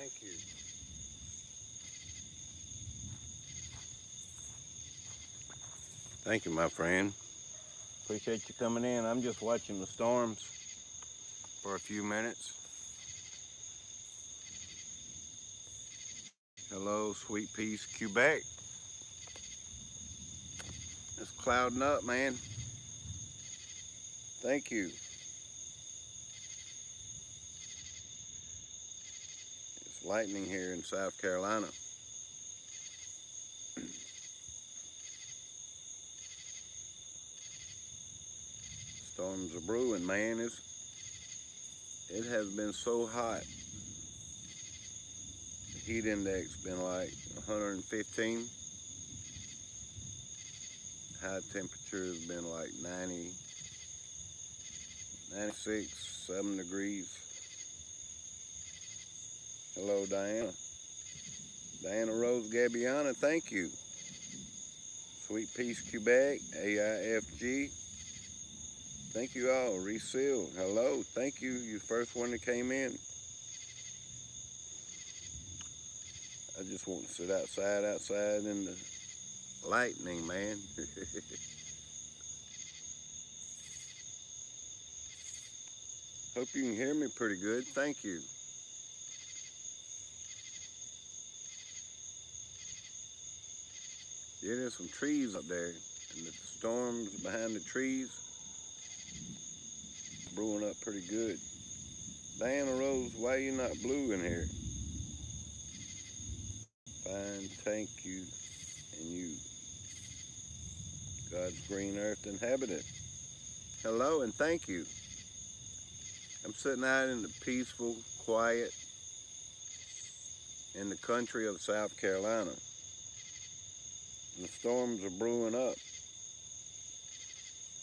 Thank you. Thank you, my friend. Appreciate you coming in. I'm just watching the storms for a few minutes. Hello, sweet peace, Quebec. It's clouding up, man. Thank you. It's lightning here in South Carolina. Storms are brewing, man. It has been so hot. The heat index been like 115. High temperature has been like 90, 96, 7 degrees. Hello, Diana. Diana Rose Gabbiana, thank you. Sweet Peace Quebec, AIFG. Thank you all. Reseal, hello. Thank you. You first one that came in. I just want to sit outside in the lightning, man. Hope you can hear me pretty good. Thank you. Yeah, there's some trees up there, and the storms behind the trees brewing up pretty good. Diana Rose, why are you not blue in here? Fine, thank you, and you, God's green earth inhabitant. Hello, and thank you. I'm sitting out in the peaceful, quiet, in the country of South Carolina. And the storms are brewing up.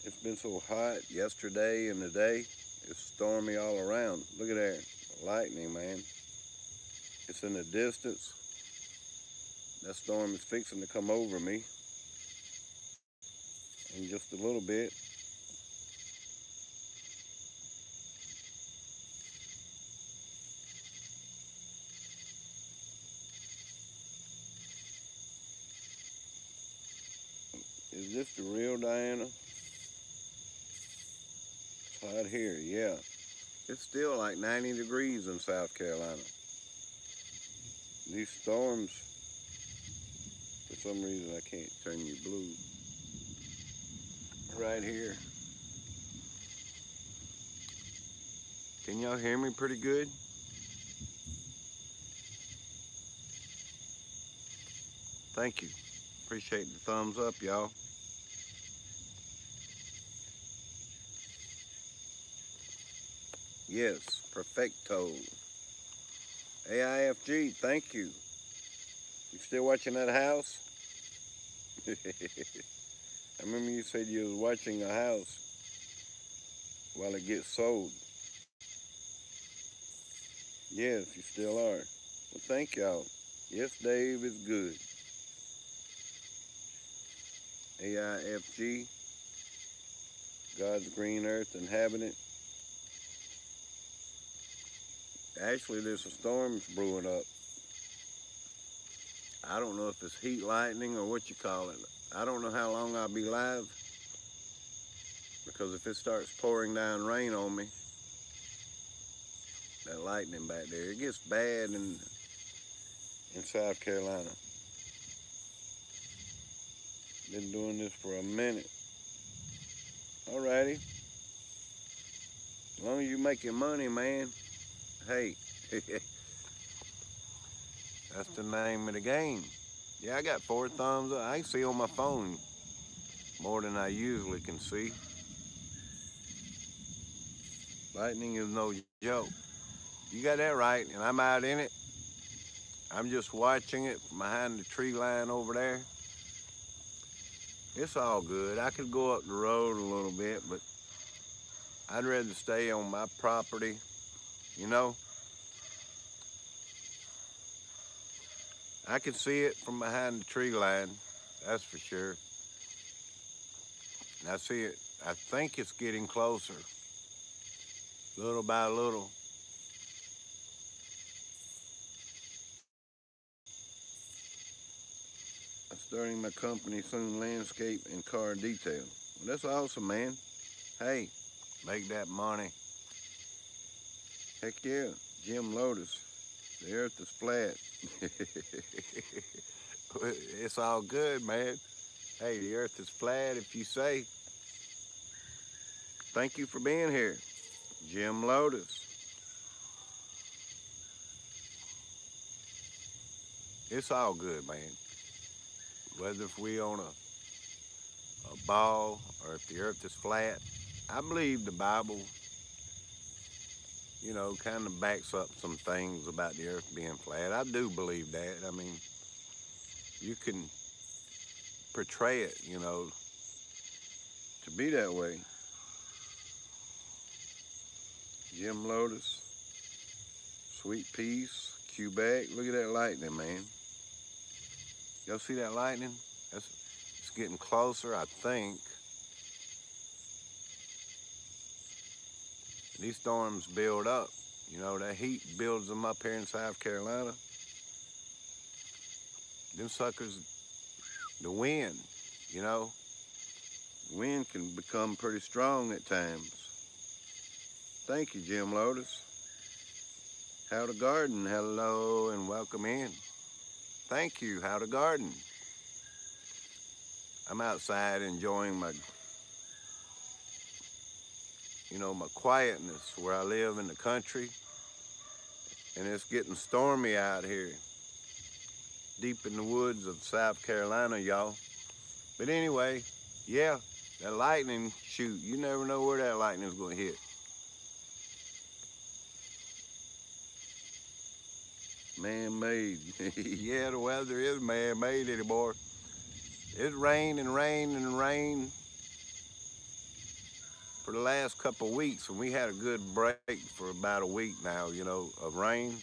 It's been so hot yesterday and today. It's stormy all around. Look at there, lightning, man. It's in the distance. That storm is fixing to come over me in just a little bit. Is this the real Diana? It's hot here, yeah. It's still like 90 degrees in South Carolina. These storms, for some reason I can't turn you blue. Right here. Can y'all hear me pretty good? Thank you. Appreciate the thumbs up, y'all. Yes, perfecto. AIFG, thank you. You still watching that house? I remember you said you was watching a house while it gets sold. Yes, you still are. Well, thank y'all. Yes, Dave is good. AIFG, God's green earth inhabitant. Actually, there's some storms brewing up. I don't know if it's heat lightning or what you call it. I don't know how long I'll be live because if it starts pouring down rain on me, that lightning back there, it gets bad in South Carolina. Been doing this for a minute. Alrighty. As long as you making money, man. Hey, that's the name of the game. Yeah, I got 4 thumbs up. I can see on my phone more than I usually can see. Lightning is no joke. You got that right, and I'm out in it. I'm just watching it from behind the tree line over there. It's all good. I could go up the road a little bit, but I'd rather stay on my property, you know. I can see it from behind the tree line, that's for sure. And I see it, I think it's getting closer, little by little. Starting my company soon, landscape and car detail. Well, that's awesome, man. Hey, make that money. Heck yeah, Jim Lotus. The earth is flat. It's all good, man. Hey, the earth is flat if you say. Thank you for being here, Jim Lotus. It's all good, man. Whether if we on a ball or if the earth is flat, I believe the Bible, kind of backs up some things about the earth being flat. I do believe that. I mean, you can portray it, to be that way. Jim Lotus, Sweet Peace, Quebec. Look at that lightning, man. Y'all see that lightning? It's getting closer, I think. These storms build up. That heat builds them up here in South Carolina. Them suckers, the wind, wind can become pretty strong at times. Thank you, Jim Lotus. How to Garden, hello and welcome in. Thank you, How to Garden. I'm outside enjoying my quietness where I live in the country. And it's getting stormy out here, deep in the woods of South Carolina, y'all. But anyway, yeah, that lightning, shoot, you never know where that lightning is going to hit. Man-made. Yeah, the weather is man-made anymore. It's rained and rained and rained for the last couple of weeks, and we had a good break for about a week now, of rain.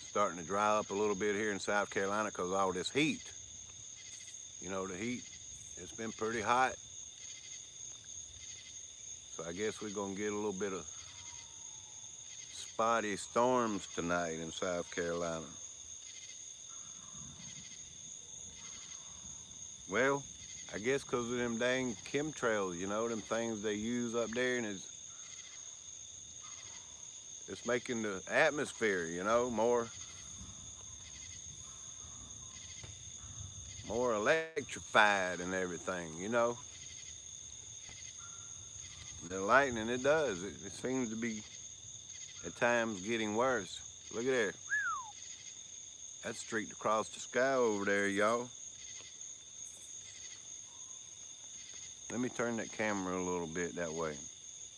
Starting to dry up a little bit here in South Carolina because of all this heat. The heat, it's been pretty hot. So I guess we're going to get a little bit of spotty storms tonight in South Carolina. Well, I guess because of them dang chemtrails, them things they use up there, and it's making the atmosphere, more electrified and everything, The lightning, it does. It seems to be at times getting worse. Look at there. That streaked across the sky over there, y'all. Let me turn that camera a little bit that way.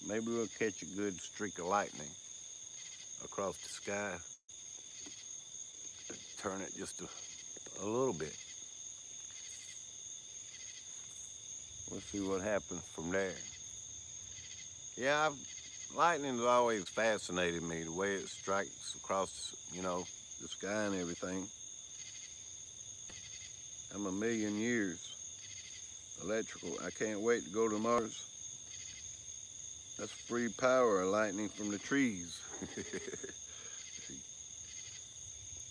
Maybe we'll catch a good streak of lightning across the sky. Turn it just a little bit. We'll see what happens from there. Yeah, lightning's always fascinated me, the way it strikes across, the sky and everything. I'm a million years electrical. I can't wait to go to Mars. That's free power, lightning from the trees.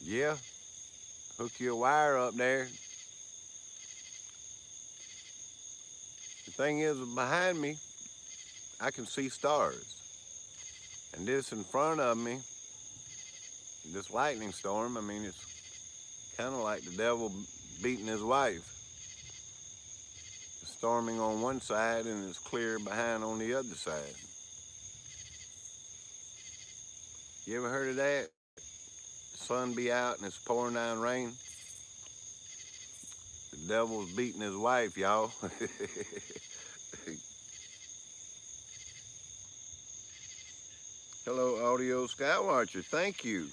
Yeah, hook you a wire up there. The thing is, behind me, I can see stars. And this in front of me, this lightning storm, it's kind of like the devil beating his wife. It's storming on one side and it's clear behind on the other side. You ever heard of that? The sun be out and it's pouring down rain. The devil's beating his wife, y'all. Hello, Audio Skywatcher. Thank you.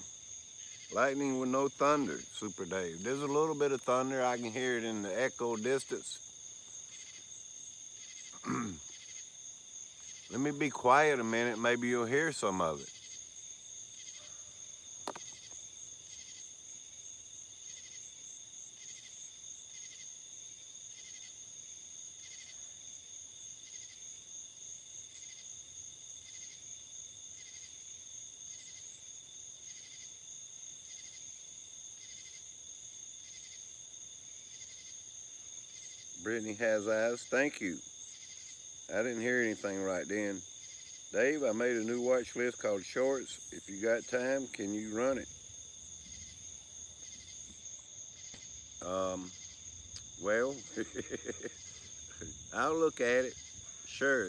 Lightning with no thunder, Super Dave. There's a little bit of thunder. I can hear it in the echo distance. Let me be quiet a minute. Maybe you'll hear some of it. Brittany has eyes. Thank you. I didn't hear anything right then. Dave, I made a new watch list called Shorts. If you got time, can you run it? Um, well, I'll look at it. Sure.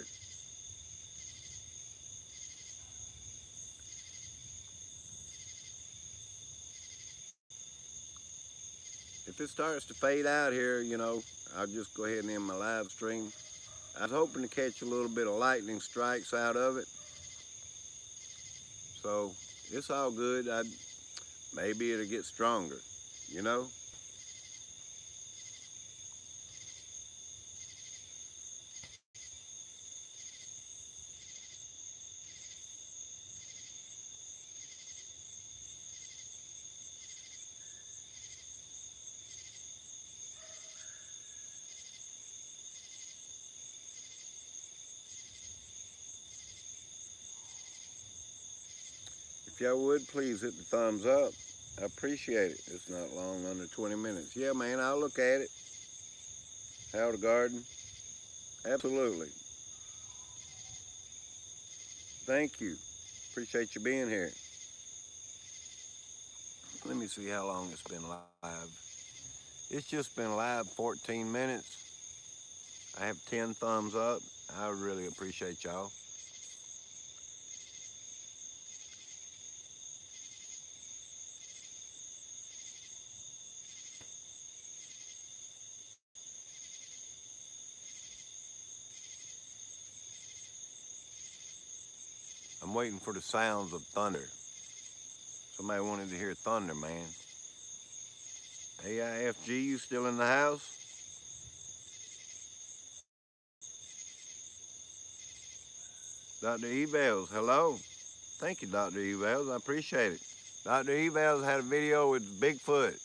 If it starts to fade out here, I'll just go ahead and end my live stream. I was hoping to catch a little bit of lightning strikes out of it. So it's all good. Maybe it'll get stronger, you know? If y'all would, please hit the thumbs up. I appreciate it. It's not long, under 20 minutes. Yeah, man, I'll look at it. How the garden? Absolutely. Thank you. Appreciate you being here. Let me see how long it's been live. It's just been live 14 minutes. I have 10 thumbs up. I really appreciate y'all. I'm waiting for the sounds of thunder. Somebody wanted to hear thunder, man. AIFG, you still in the house? Dr. Evels, hello. Thank you, Dr. Evels. I appreciate it. Dr. Evels had a video with Bigfoot.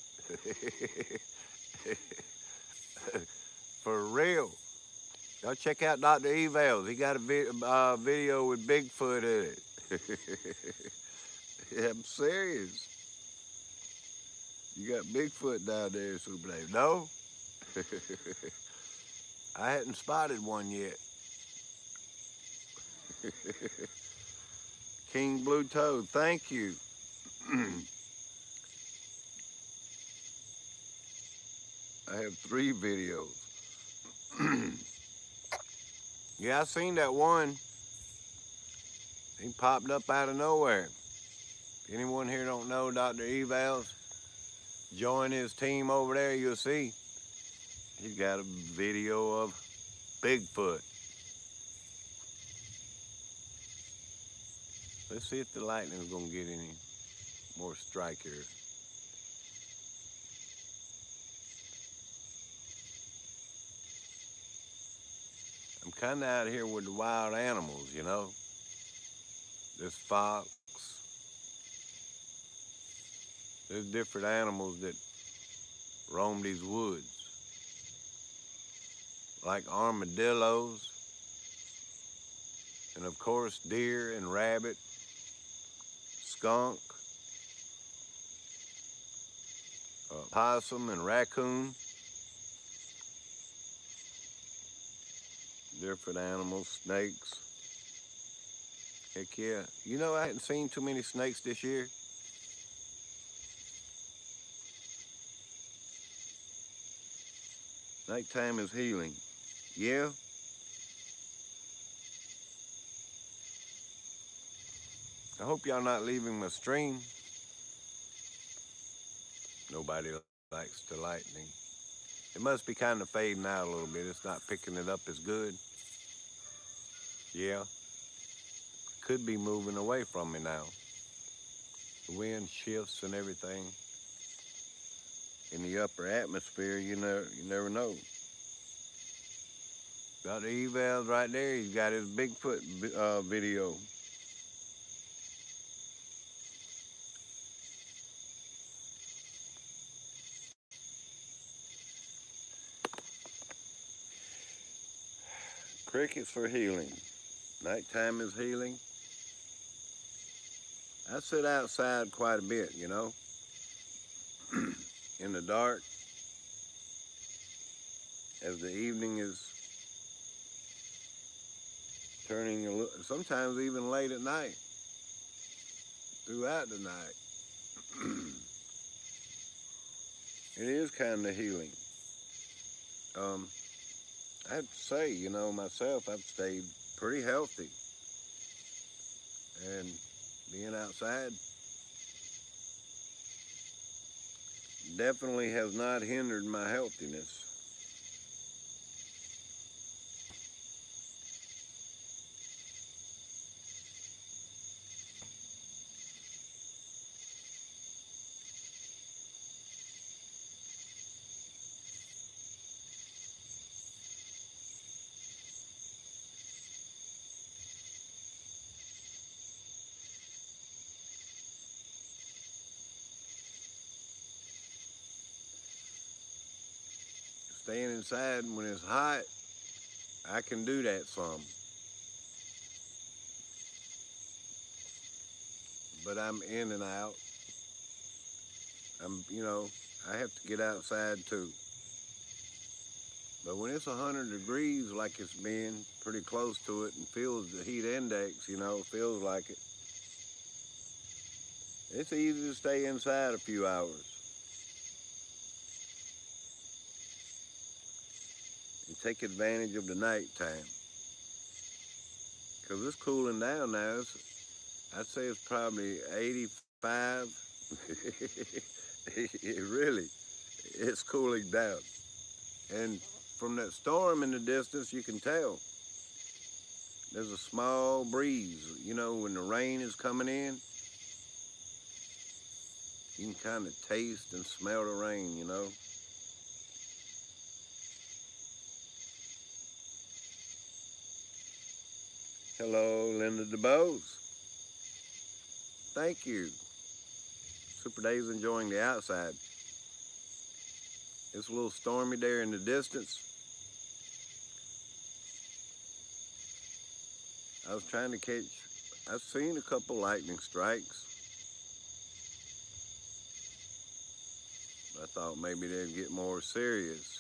For real. Y'all check out Dr. Evels. He got a video with Bigfoot in it. Yeah, I'm serious. You got Bigfoot down there, Super Dave. No? I hadn't spotted one yet. King Blue Toad, thank you. I have 3 videos. Yeah, I seen that one. He popped up out of nowhere. If anyone here don't know Dr. Evals, join his team over there, you'll see. He's got a video of Bigfoot. Let's see if the lightning's gonna get any more strike here. I'm kind of out here with the wild animals, you know. There's fox. There's different animals that roam these woods, like armadillos, and of course deer and rabbit, skunk, possum and raccoon. Different animals, snakes. Heck yeah. You know, I hadn't seen too many snakes this year. Nighttime is healing. Yeah. I hope y'all not leaving my stream. Nobody likes the lightning. It must be kind of fading out a little bit. It's not picking it up as good. Yeah. Could be moving away from me now. The wind shifts and everything. In the upper atmosphere, you never know. Dr. Eval's right there. He's got his Bigfoot video. Crickets for healing. Nighttime is healing. I sit outside quite a bit, you know, in the dark. as the evening is turning a little, sometimes even late at night, throughout the night. It is kind of healing. Um, I have to say, myself, I've stayed pretty healthy, and being outside definitely has not hindered my healthiness. Staying inside when it's hot, I can do that some, but I'm in and out. I have to get outside too. But when it's 100 degrees like it's been, pretty close to it, and feels the heat index, feels like it, it's easy to stay inside a few hours and take advantage of the nighttime. Because it's cooling down now. I'd say it's probably 85. It really, it's cooling down. And from that storm in the distance, you can tell there's a small breeze. When the rain is coming in, you can kind of taste and smell the rain. Hello, Linda DeBose. Thank you. Super Dave's enjoying the outside. It's a little stormy there in the distance. I was trying to catch, I've seen a couple lightning strikes. I thought maybe they'd get more serious.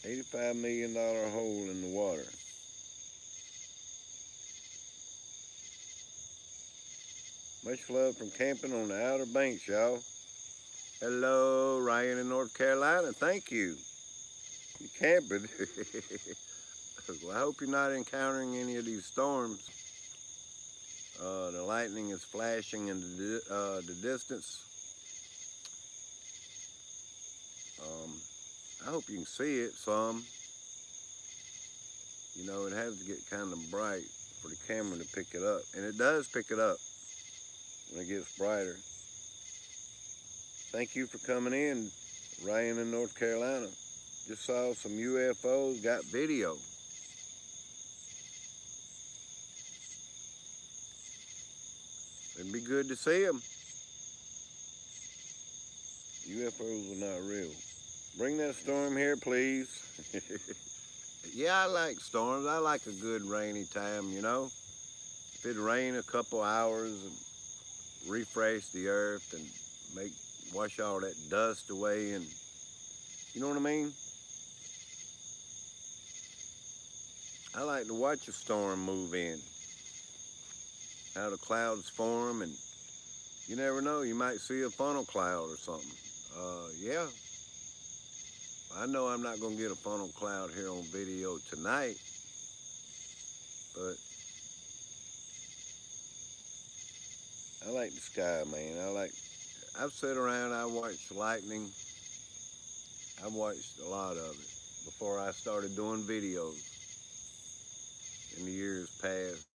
$85 million hole in the water. Much love from camping on the Outer Banks, y'all. Hello, Ryan in North Carolina. Thank you. You camping. Well, I hope you're not encountering any of these storms. The lightning is flashing in the distance. I hope you can see it some. It has to get kind of bright for the camera to pick it up. And it does pick it up when it gets brighter. Thank you for coming in, Ryan in North Carolina. Just saw some UFOs, got video. It'd be good to see them. UFOs were not real. Bring that storm here, please. Yeah, I like storms. I like a good rainy time, If it'd rain a couple hours and refresh the earth and wash all that dust away, and you know what I mean? I like to watch a storm move in, how the clouds form, and you never know, you might see a funnel cloud or something. Yeah, I know I'm not going to get a funnel cloud here on video tonight, but I like the sky, man. I've sat around, I watched lightning. I've watched a lot of it before I started doing videos in the years past.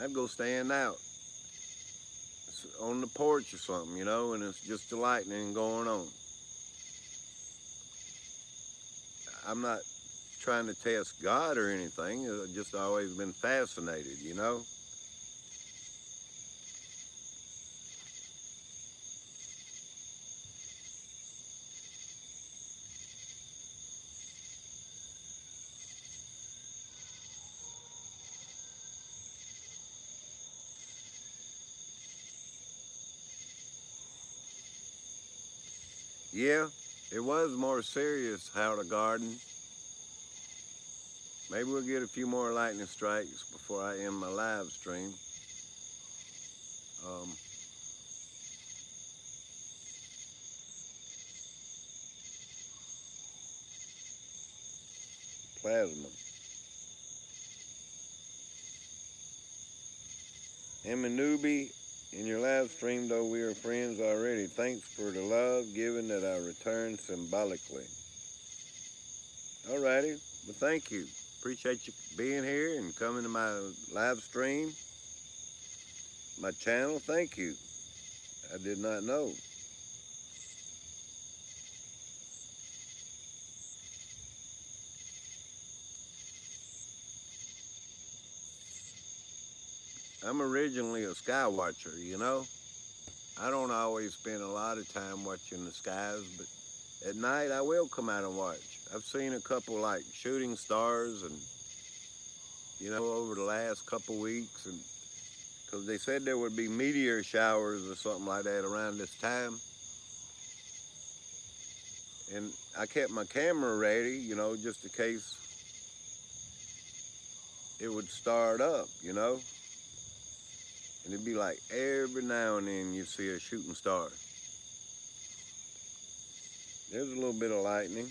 I'd go stand out on the porch or something, and it's just the lightning going on. I'm not trying to test God or anything. I've just always been fascinated. Yeah, it was more serious how to garden. Maybe we'll get a few more lightning strikes before I end my live stream. Um, Plasma. Newbie, in your live stream, though we are friends already, thanks for the love given that I return symbolically. Alrighty, well, thank you. Appreciate you being here and coming to my live stream, my channel. Thank you. I did not know. I'm originally a sky watcher, you know. I don't always spend a lot of time watching the skies, but at night I will come out and watch. I've seen a couple like shooting stars and, over the last couple weeks, and because they said there would be meteor showers or something like that around this time. And I kept my camera ready, just in case it would start up. And it'd be like every now and then you see a shooting star. There's a little bit of lightning.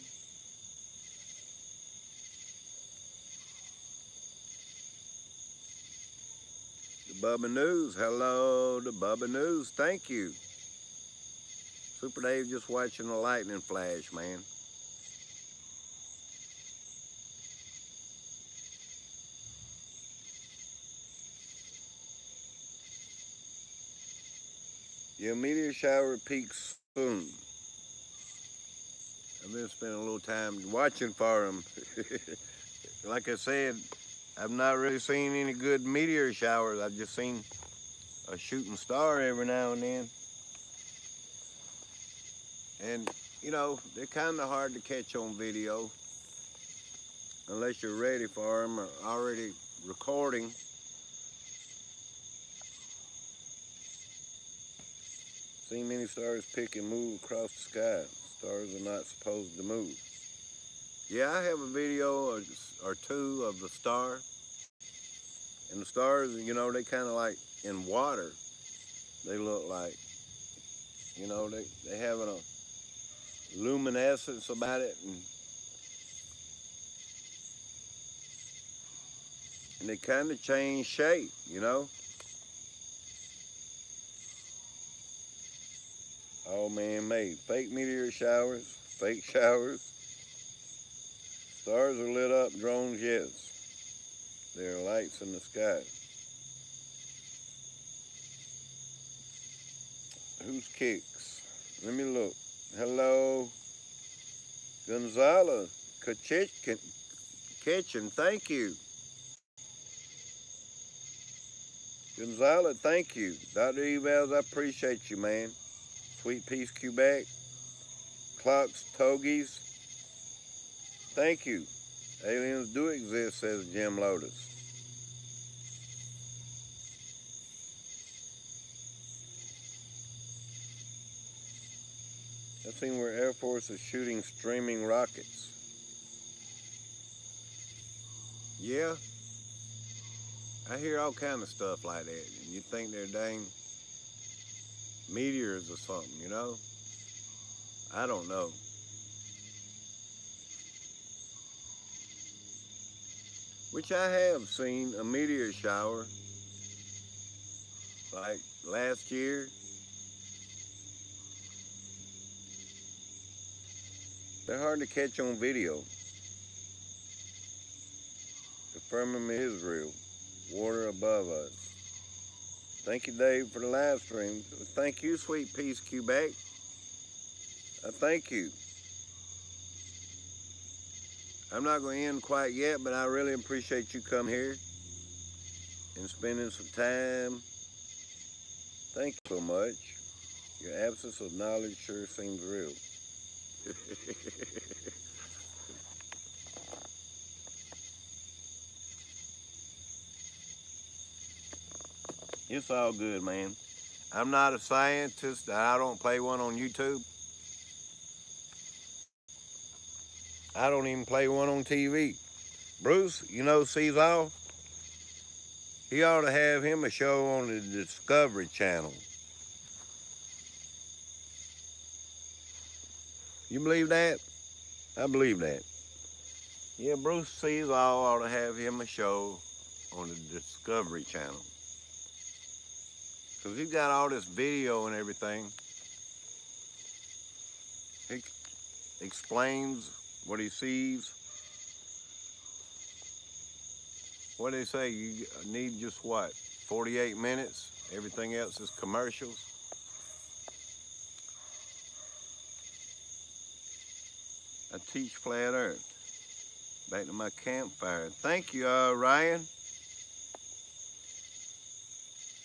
The Bubba News, hello, the Bubba News, thank you. Super Dave just watching the lightning flash, man. Yeah, meteor shower peaks soon. I've been spending a little time watching for them. Like I said, I've not really seen any good meteor showers. I've just seen a shooting star every now and then. And, they're kind of hard to catch on video unless you're ready for them or already recording. Seen many stars pick and move across the sky. Stars are not supposed to move. Yeah, I have a video or two of the star. And the stars, they kind of like in water. They look like, they have a luminescence about it. And they kind of change shape. All man-made. Fake meteor showers, fake showers. Stars are lit up, drones, yes. There are lights in the sky. Who's kicks? Let me look. Hello, Gonzalo Kitchen, thank you. Gonzalo, thank you. Dr. Evals, I appreciate you, man. Sweet Peace, Quebec. Clocks, Togies, thank you. Aliens do exist, says Jim Lotus. I've seen where Air Force is shooting streaming rockets. Yeah, I hear all kind of stuff like that. And you think they're dang meteors or something. I don't know. Which I have seen a meteor shower like last year. They're hard to catch on video. The firmament is real. Water above us. Thank you, Dave, for the live stream. Thank you, Sweet Peace, Quebec. Thank you. I'm not going to end quite yet, but I really appreciate you coming here and spending some time. Thank you so much. Your absence of knowledge sure seems real. It's all good, man. I'm not a scientist. I don't play one on YouTube. I don't even play one on TV. Bruce, you know, sees all. He ought to have him a show on the Discovery Channel. You believe that? I believe that. Yeah, Bruce sees all ought to have him a show on the Discovery Channel. Because he's got all this video and everything. He explains what he sees. What do they say? You need just what? 48 minutes? Everything else is commercials. I teach flat earth. Back to my campfire. Thank you, Ryan.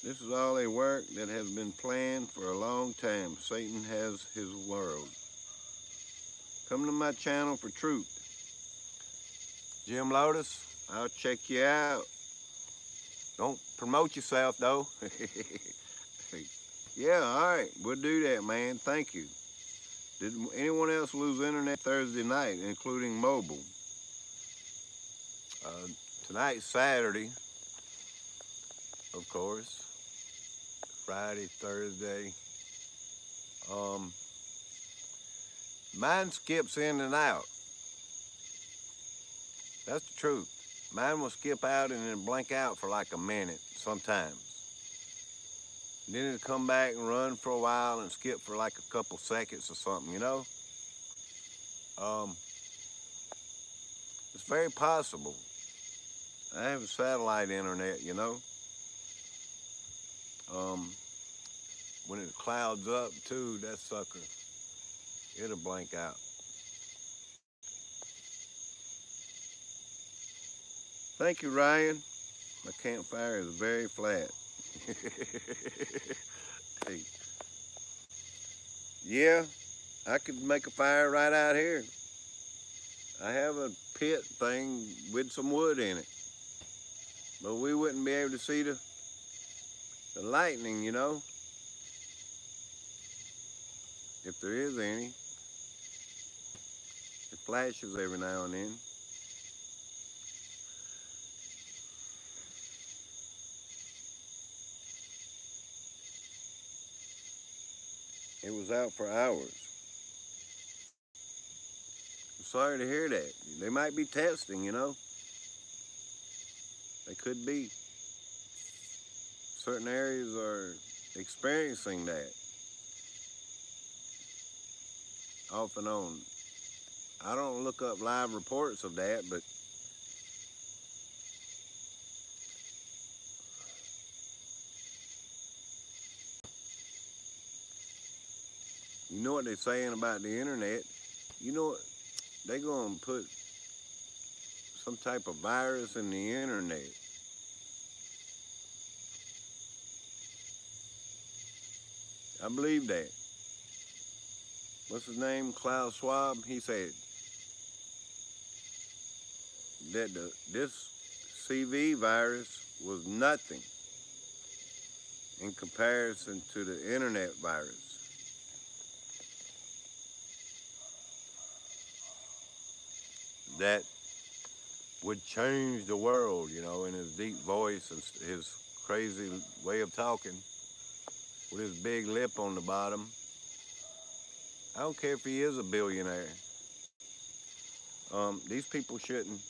This is all a work that has been planned for a long time. Satan has his world. Come to my channel for truth. Jim Lotus, I'll check you out. Don't promote yourself, though. Yeah, all right. We'll do that, man. Thank you. Did anyone else lose internet Thursday night, including mobile? Tonight's Saturday, of course. Friday, Thursday. Mine skips in and out. That's the truth. Mine will skip out and then blink out for like a minute sometimes. Then it'll come back and run for a while and skip for like a couple seconds or something, you know? It's very possible. I have a satellite internet, you know? When it clouds up too, that sucker, it'll blank out. Thank you, Ryan. My campfire is very flat. Hey. Yeah, I could make a fire right out here. I have a pit thing with some wood in it. But we wouldn't be able to see the lightning, you know, if there is any. It flashes every now and then. It was out for hours. I'm sorry to hear that. They might be testing, you know. They could be. Certain areas are experiencing that off and on. I don't look up live reports of that, but you know what they're saying about the internet. You know what? They're going to put some type of virus in the internet. I believe that. What's his name? Klaus Schwab. He said that this CV virus was nothing in comparison to the internet virus. That would change the world, you know, in his deep voice and his crazy way of talking with his big lip on the bottom. I don't care if he is a billionaire. These people shouldn't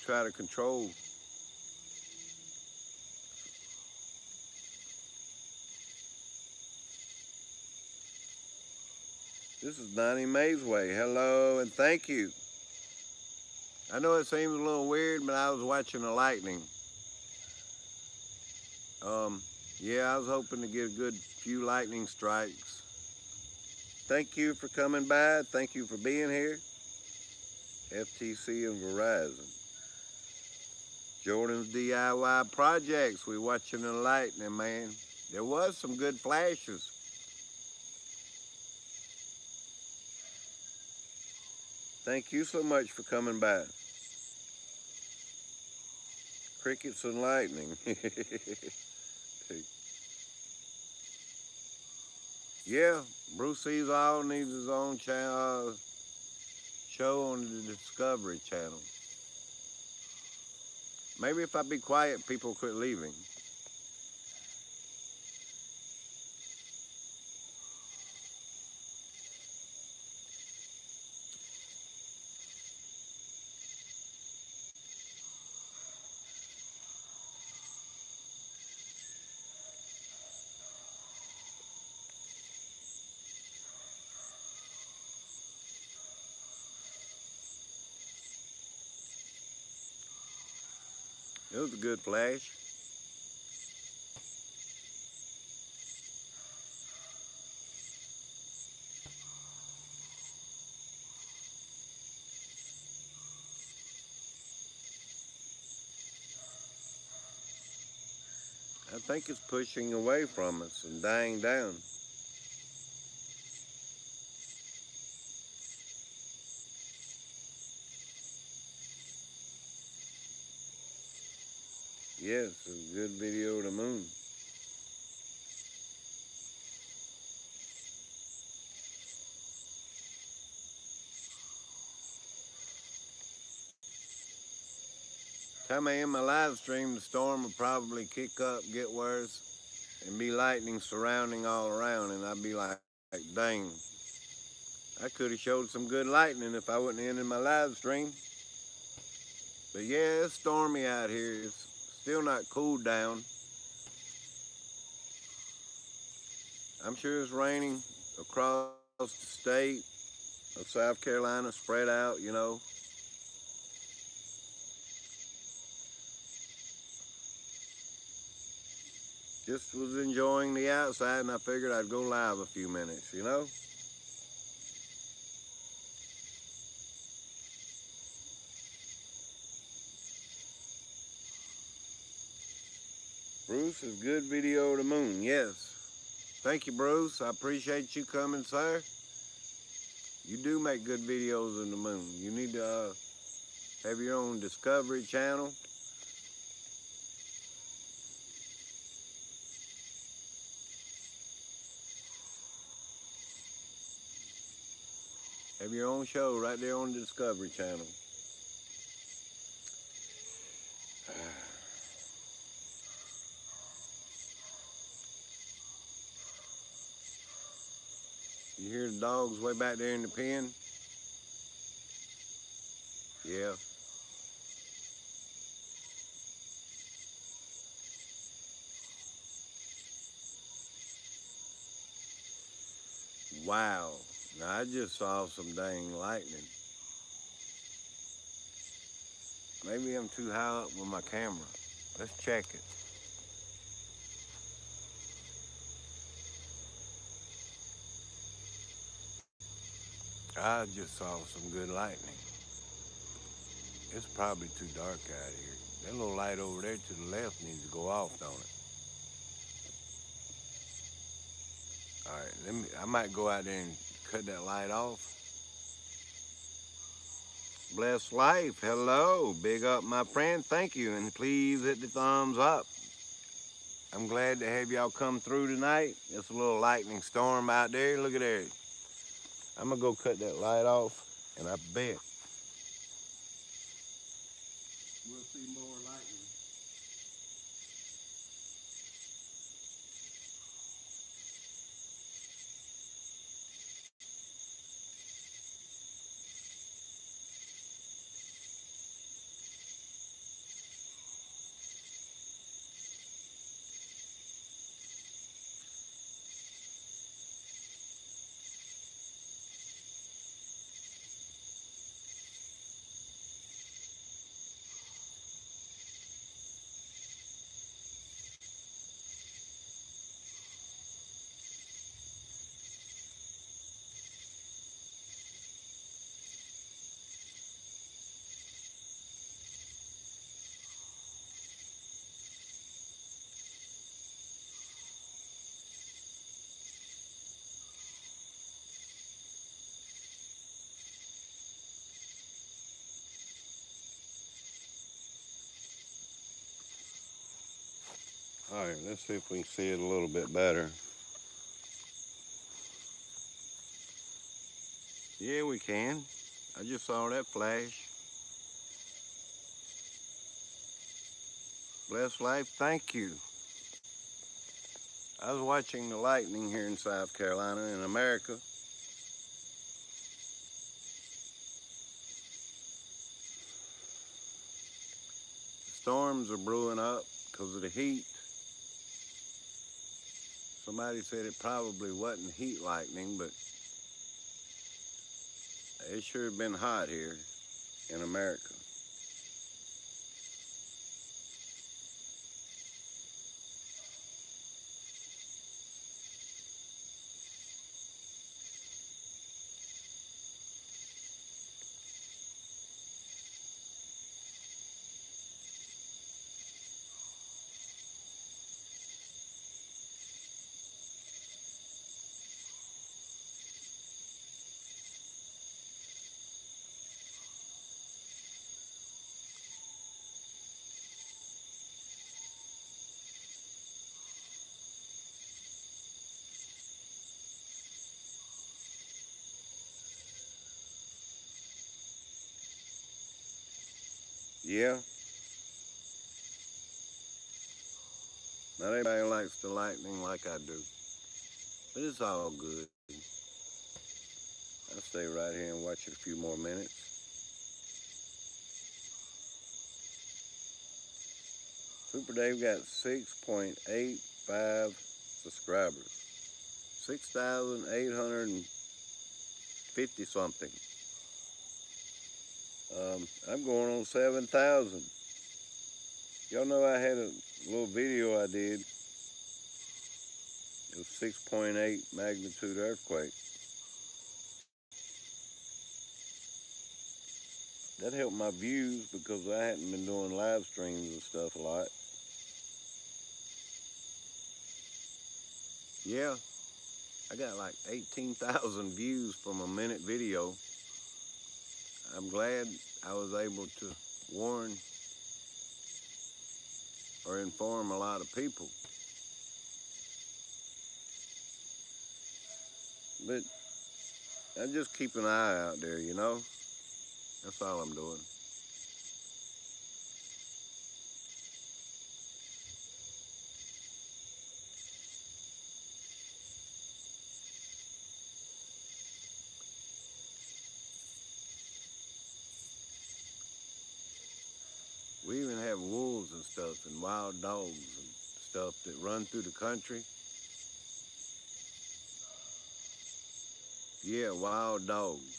try to control. This is Donnie Mae's Way. Hello and thank you. I know it seems a little weird, but I was watching the lightning. Yeah, I was hoping to get a good few lightning strikes. Thank you for coming by. Thank you for being here. FTC and Verizon. Jordan's DIY projects. We watching the lightning, man. There was some good flashes. Thank you so much for coming by. Crickets and lightning. Yeah, Bruce sees all, needs his own channel. show on the Discovery Channel. Maybe if I be quiet, people quit leaving. It was a good flash. I think it's pushing away from us and dying down. Yes, a good video of the moon. Time I end my live stream, the storm will probably kick up, get worse, and be lightning surrounding all around, and I'd be like dang, I could have showed some good lightning if I wouldn't ended my live stream. But yeah, it's stormy out here. It's still not cooled down. I'm sure it's raining across the state of South Carolina, spread out, you know. Just was enjoying the outside, and I figured I'd go live a few minutes, you know. Bruce is good video of the moon, yes. Thank you, Bruce. I appreciate you coming, sir. You do make good videos of the moon. You need to have your own Discovery Channel. Have your own show right there on the Discovery Channel. You hear the dogs way back there in the pen? Yeah. Wow. Now I just saw some dang lightning. Maybe I'm too high up with my camera. Let's check it. I just saw some good lightning. It's probably too dark out here. That little light over there to the left needs to go off, don't it? All right, I might go out there and cut that light off. Blessed life. Hello. Big up, my friend. Thank you. And please hit the thumbs up. I'm glad to have y'all come through tonight. It's a little lightning storm out there. Look at there. I'm going to go cut that light off, and I bet we'll see more lightning. All right, let's see if we can see it a little bit better. Yeah, we can. I just saw that flash. Blessed life, thank you. I was watching the lightning here in South Carolina, in America. Storms are brewing up because of the heat. Somebody said it probably wasn't heat lightning, but it sure has been hot here in America. Yeah, not everybody likes the lightning like I do, but it's all good. I'll stay right here and watch it a few more minutes. Super Dave got 6.85 subscribers. 6,850 something. I'm going on 7,000. Y'all know I had a little video I did. It was 6.8 magnitude earthquake. That helped my views because I hadn't been doing live streams and stuff a lot. Yeah, I got like 18,000 views from a minute video. I'm glad I was able to warn or inform a lot of people. But I just keep an eye out there, you know? That's all I'm doing. We even have wolves and stuff and wild dogs and stuff that run through the country. Yeah, wild dogs.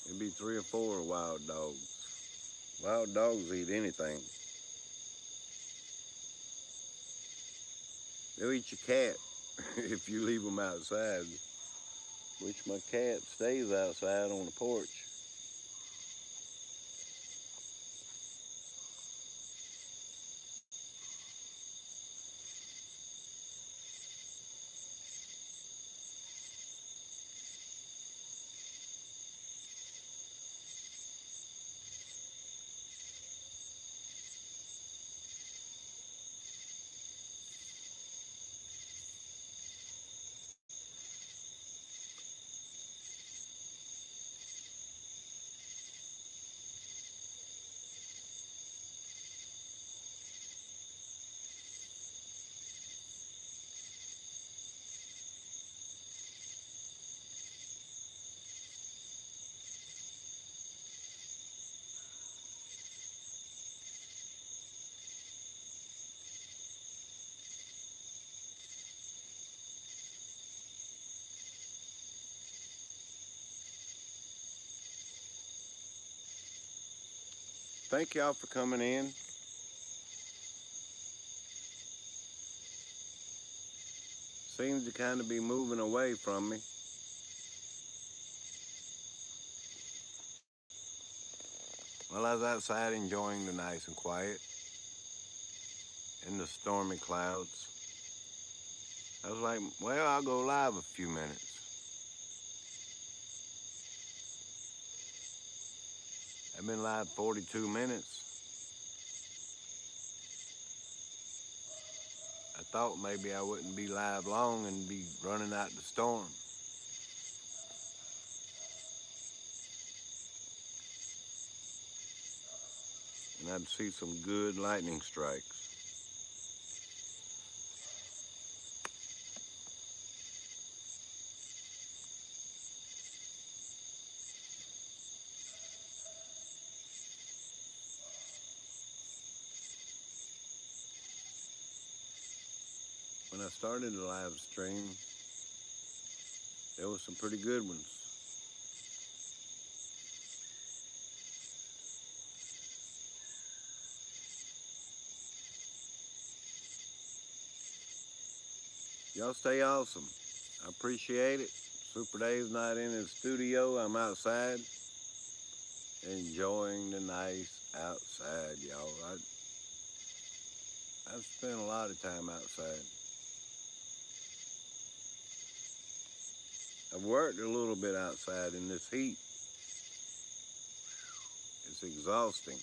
It'd be 3 or 4 wild dogs. Wild dogs eat anything. They'll eat your cat if you leave them outside, which my cat stays outside on the porch. Thank y'all for coming in. Seems to kind of be moving away from me. Well, I was outside enjoying the nice and quiet and the stormy clouds. I was like, well, I'll go live a few minutes. I've been live 42 minutes. I thought maybe I wouldn't be live long and be running out the storm. and I'd see some good lightning strikes. When I started the live stream, there was some pretty good ones. Y'all stay awesome. I appreciate it. Super Dave's not in his studio. I'm outside enjoying the nice outside, y'all. I've spent a lot of time outside. I've worked a little bit outside in this heat. It's exhausting.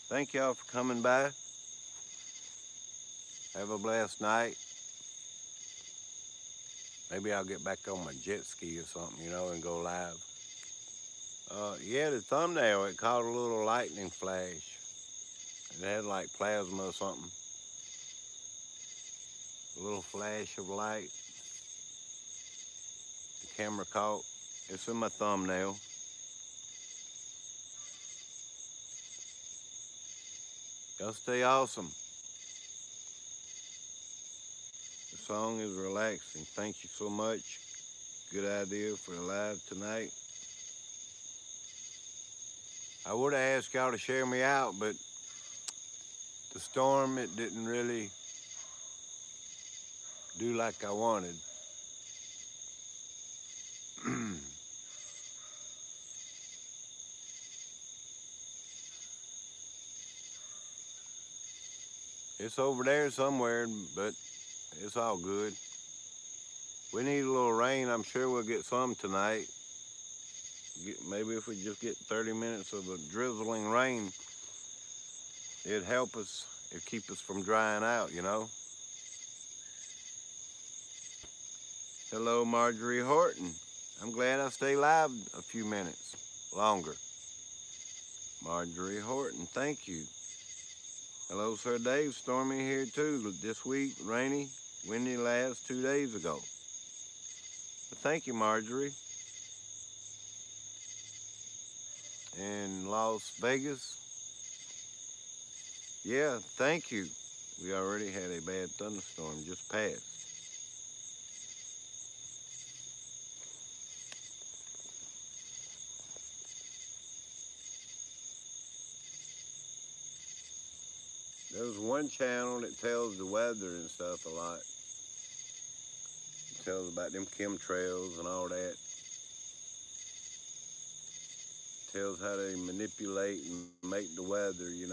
Thank y'all for coming by. Have a blessed night. Maybe I'll get back on my jet ski or something, and go live. Yeah, the thumbnail, it caught a little lightning flash. It had like plasma or something. A little flash of light. The camera caught. It's in my thumbnail. Y'all stay awesome. The song is relaxing. Thank you so much. Good idea for the live tonight. I would have asked y'all to share me out, but the storm, it didn't really do like I wanted. It's over there somewhere, but it's all good. We need a little rain. I'm sure we'll get some tonight. Maybe if we just get 30 minutes of a drizzling rain, it'd help us. It'd keep us from drying out, Hello, Marjorie Horton. I'm glad I stay live a few minutes longer. Marjorie Horton, thank you. Hello, Sir Dave. Stormy here too. This week, rainy, windy last 2 days ago. But thank you, Marjorie. In Las Vegas, yeah, thank you. We already had a bad thunderstorm just passed. There's one channel that tells the weather and stuff a lot. It tells about them chemtrails and all that. It tells how they manipulate and make the weather, and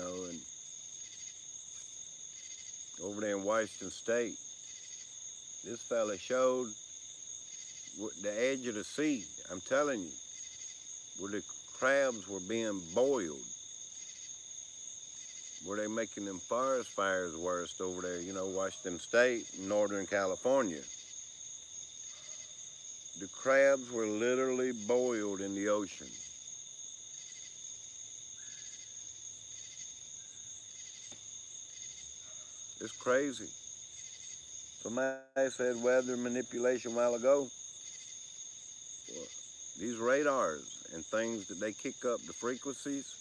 over there in Washington State, this fella showed the edge of the sea, I'm telling you, where the crabs were being boiled. Were they making them forest fires worse over there, Washington State, Northern California. The crabs were literally boiled in the ocean. It's crazy. Somebody said weather manipulation a while ago. Well, these radars and things that they kick up the frequencies,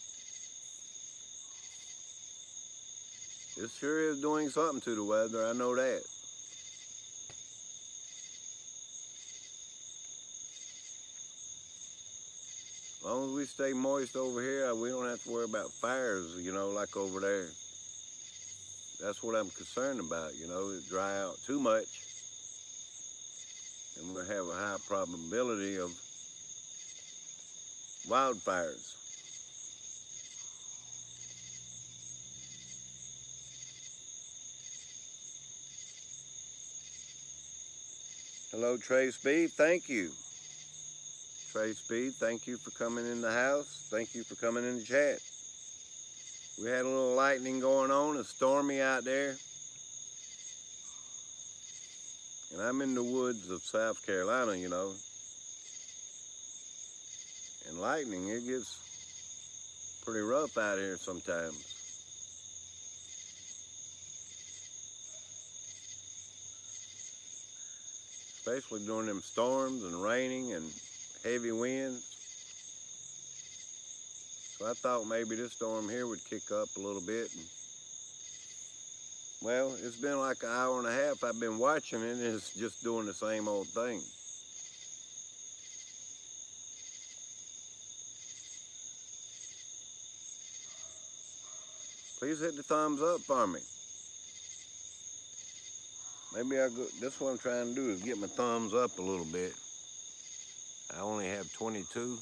it sure is doing something to the weather, I know that. As long as we stay moist over here, we don't have to worry about fires, like over there. That's what I'm concerned about, it dry out too much, and we'll have a high probability of wildfires. Hello, Trey Speed. Thank you. Trey Speed, thank you for coming in the house. Thank you for coming in the chat. We had a little lightning going on, a stormy out there. And I'm in the woods of South Carolina, And lightning, it gets pretty rough out here sometimes. Especially during them storms and raining and heavy winds. So I thought maybe this storm here would kick up a little bit. Well, it's been like an hour and a half I've been watching it, and it's just doing the same old thing. Please hit the thumbs up for me. Maybe that's what I'm trying to do, is get my thumbs up a little bit. I only have 22.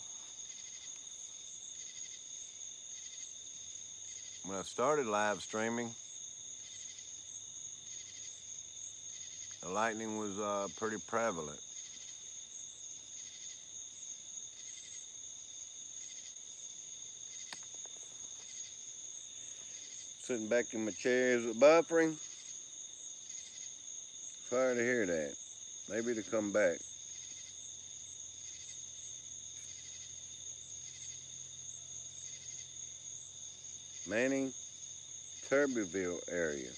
When I started live streaming, the lightning was pretty prevalent. Sitting back in my chair, is it buffering? Sorry to hear that. Maybe to come back. Manning, Turbeville area.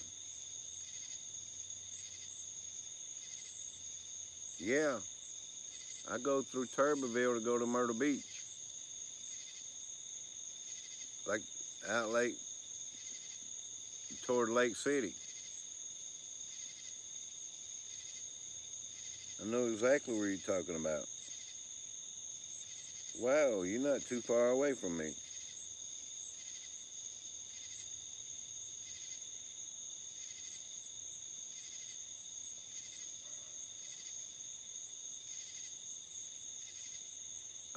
Yeah, I go through Turbeville to go to Myrtle Beach. Like out lake toward Lake City. I know exactly where you're talking about. Wow, you're not too far away from me.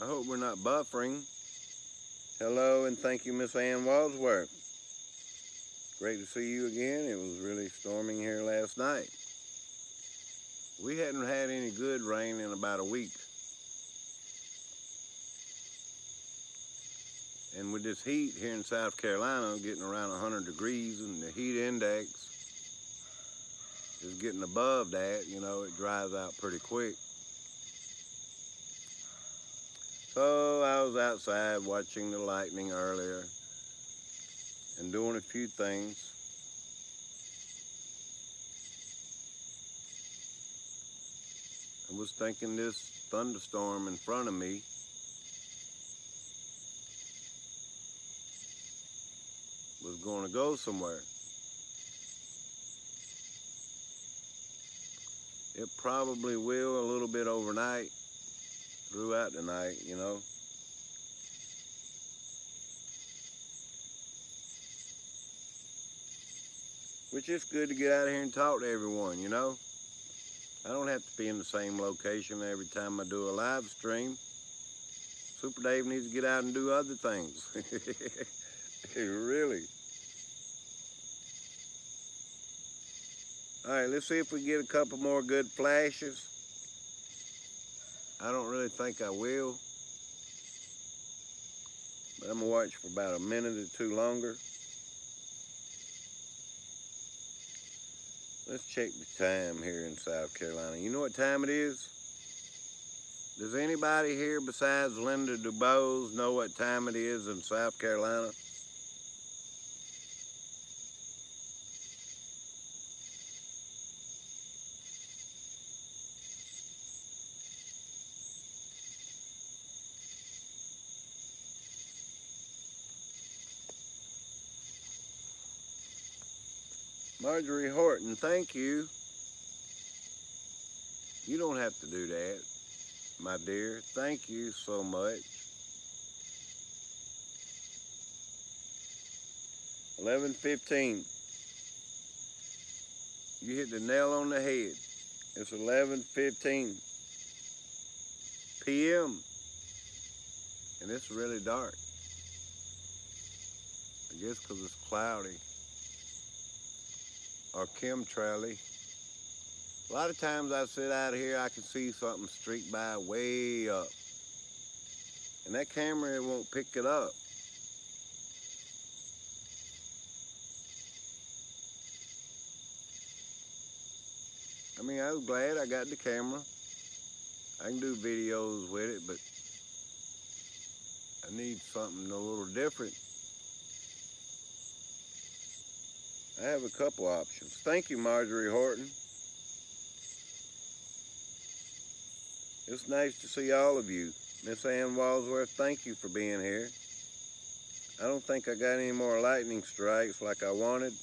I hope we're not buffering. Hello, and thank you, Miss Ann Wadsworth. Great to see you again. It was really storming here last night. We hadn't had any good rain in about a week. And with this heat here in South Carolina, getting around 100 degrees, and the heat index is getting above that, it dries out pretty quick. So I was outside watching the lightning earlier and doing a few things. I was thinking this thunderstorm in front of me was going to go somewhere. It probably will a little bit overnight, throughout the night, Which is good to get out of here and talk to everyone, I don't have to be in the same location every time I do a live stream. Super Dave needs to get out and do other things. Really. All right, let's see if we get a couple more good flashes. I don't really think I will, but I'm gonna watch for about a minute or two longer. Let's check the time here in South Carolina. You know what time it is? Does anybody here besides Linda DuBose know what time it is in South Carolina? Marjorie Horton, thank you. You don't have to do that, my dear. Thank you so much. 11:15. You hit the nail on the head. It's 11:15 p.m. and it's really dark. I guess because it's cloudy or chemtraily. A lot of times I sit out here, I can see something streak by way up. And that camera, it won't pick it up. I mean, I was glad I got the camera. I can do videos with it, but I need something a little different. I have a couple options. Thank you, Marjorie Horton. It's nice to see all of you. Miss Ann Walsworth, thank you for being here. I don't think I got any more lightning strikes like I wanted.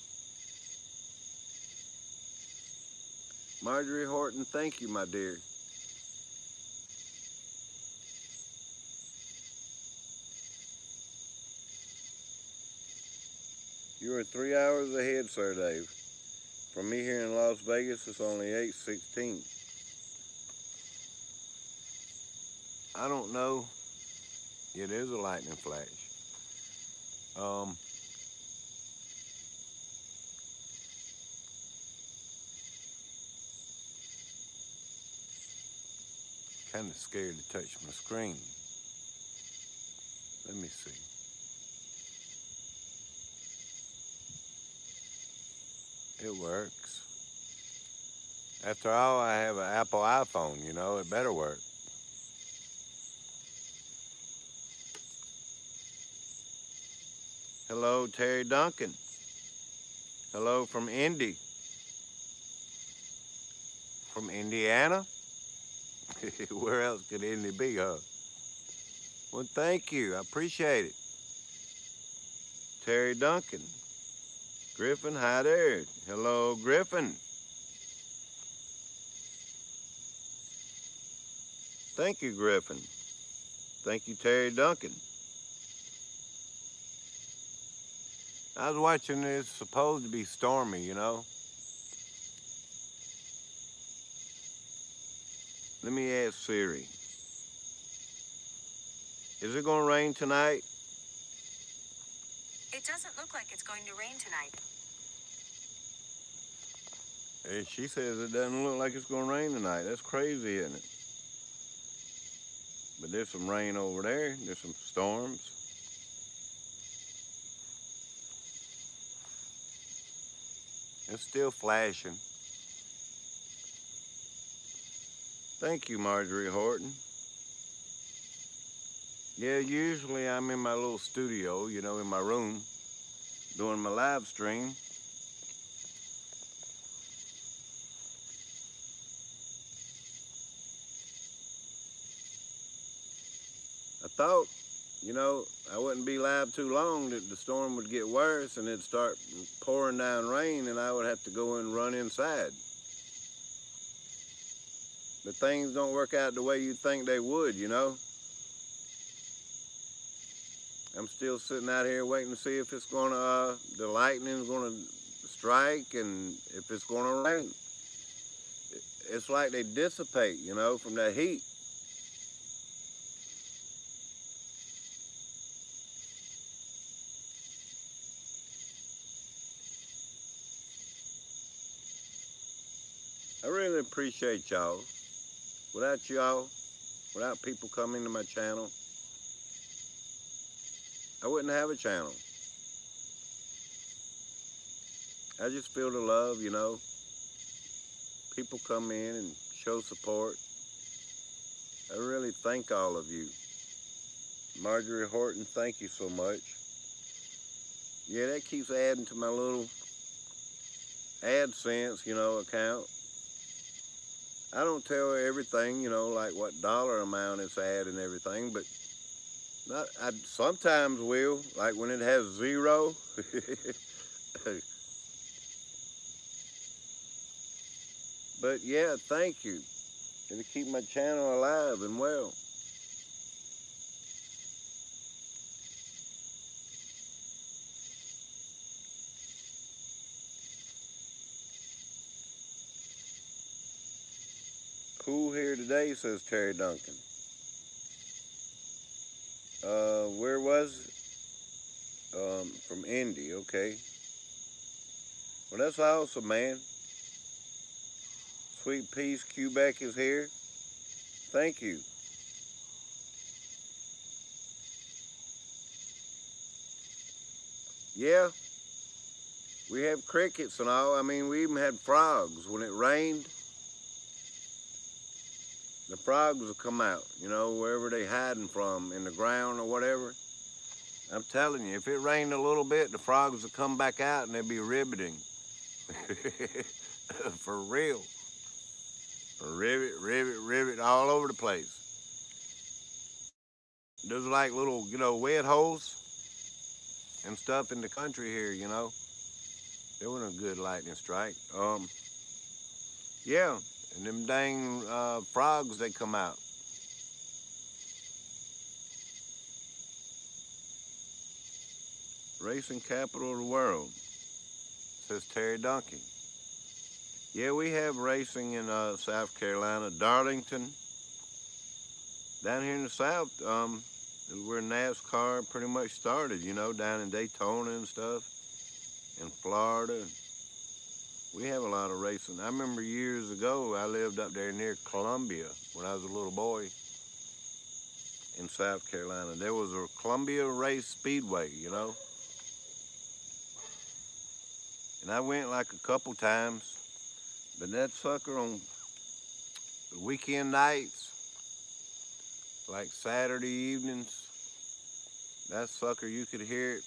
Marjorie Horton, thank you, my dear. You are 3 hours ahead, Sir Dave. From me here in Las Vegas, it's only 8:16. I don't know. It is a lightning flash. Kind of scared to touch my screen. Let me see. It works. After all, I have an Apple iPhone, you know, it better work. Hello, Terry Duncan. Hello from Indy. From Indiana? Where else could Indy be, huh? Well, thank you. I appreciate it. Terry Duncan. Griffin, hi there. Hello, Griffin. Thank you, Griffin. Thank you, Terry Duncan. I was watching this, supposed to be stormy, you know. Let me ask Siri. Is it going to rain tonight? It doesn't look like it's going to rain tonight. Hey, she says it doesn't look like it's going to rain tonight. That's crazy, isn't it? But there's some rain over there. There's some storms. It's still flashing. Thank you, Marjorie Horton. Yeah, usually I'm in my little studio, you know, in my room, doing my live stream. I thought, you know, I wouldn't be live too long, that the storm would get worse and it'd start pouring down rain and I would have to go and run inside. But things don't work out the way you'd think they would, you know. I'm still sitting out here waiting to see if it's gonna, the lightning's gonna strike and if it's gonna rain. It's like they dissipate, you know, from that heat. I really appreciate y'all. Without y'all, without people coming to my channel, I wouldn't have a channel. I just feel the love, you know. People come in and show support. I really thank all of you. Marjorie Horton, thank you so much. Yeah, that keeps adding to my little AdSense, you know, account. I don't tell her everything, you know, like what dollar amount it's at and everything, but I sometimes will, like when it has 0. But yeah, thank you. It'll keep my channel alive and well. Cool here today, says Terry Duncan. Where was it? From Indy, okay. Well, that's awesome, man. Sweet Peace, Quebec is here. Thank you. Yeah, we have crickets and all. I mean, we even had frogs. When it rained, the frogs will come out, wherever they hiding from, in the ground or whatever. I'm telling you, if it rained a little bit, the frogs will come back out and they'll be ribbiting. For real. Ribbit, ribbit, ribbit all over the place. There's like little, wet holes and stuff in the country here. There wasn't a good lightning strike. Yeah, and them dang frogs, they come out. Racing capital of the world, says Terry Duncan. Yeah, we have racing in South Carolina, Darlington. Down here in the South, is where NASCAR pretty much started, down in Daytona and stuff, in Florida. We have a lot of racing. I remember years ago, I lived up there near Columbia when I was a little boy in South Carolina. There was a Columbia Race Speedway. And I went like a couple times, but that sucker on weekend nights, like Saturday evenings, that sucker, you could hear it,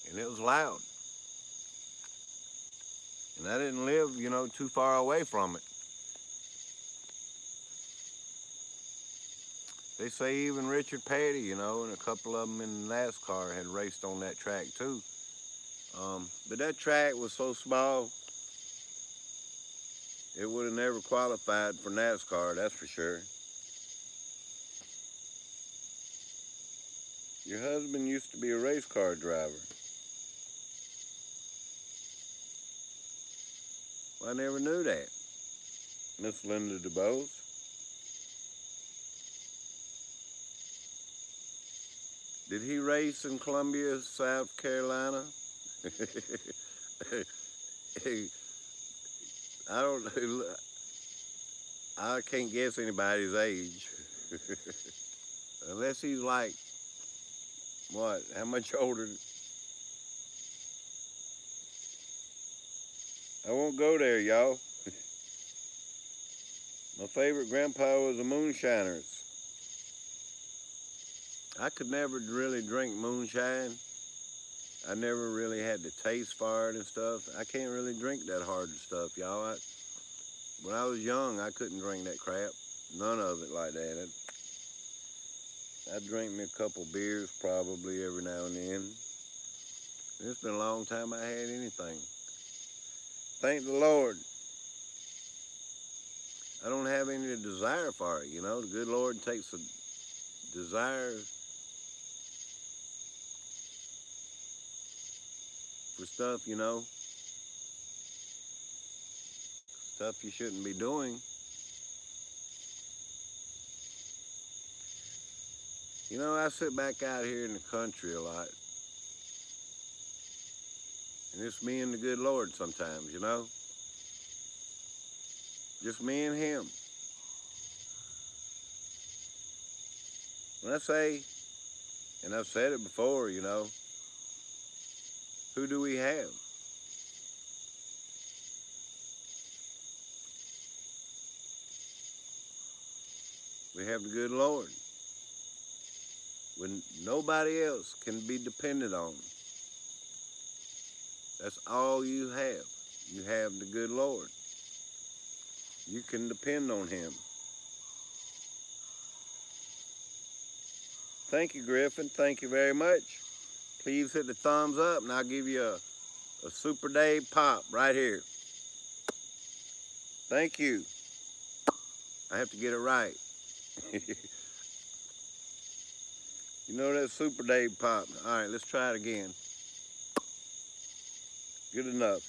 and it was loud. And I didn't live, too far away from it. They say even Richard Petty, and a couple of them in NASCAR had raced on that track too. But that track was so small, it would have never qualified for NASCAR, that's for sure. Your husband used to be a race car driver. Well, I never knew that. Miss Linda DeBose. Did he race in Columbia, South Carolina? I don't. I can't guess anybody's age, unless he's like what? How much older? I won't go there, y'all. My favorite grandpa was the Moonshiners. I could never really drink moonshine. I never really had the taste for it and stuff. I can't really drink that hard stuff, y'all. When I was young, I couldn't drink that crap. None of it like that. I'd drink me a couple beers probably every now and then. It's been a long time I had anything. Thank the Lord. I don't have any desire for it, The good Lord takes the desire for stuff, stuff you shouldn't be doing. I sit back out here in the country a lot. And it's me and the good Lord sometimes, Just me and him. When I say, and I've said it before, who do we have? We have the good Lord. When nobody else can be depended on. That's all you have. You have the good Lord. You can depend on him. Thank you, Griffin. Thank you very much. Please hit the thumbs up, and I'll give you a Super Dave pop right here. Thank you. I have to get it right. You know that Super Dave pop. All right, let's try it again. Good enough.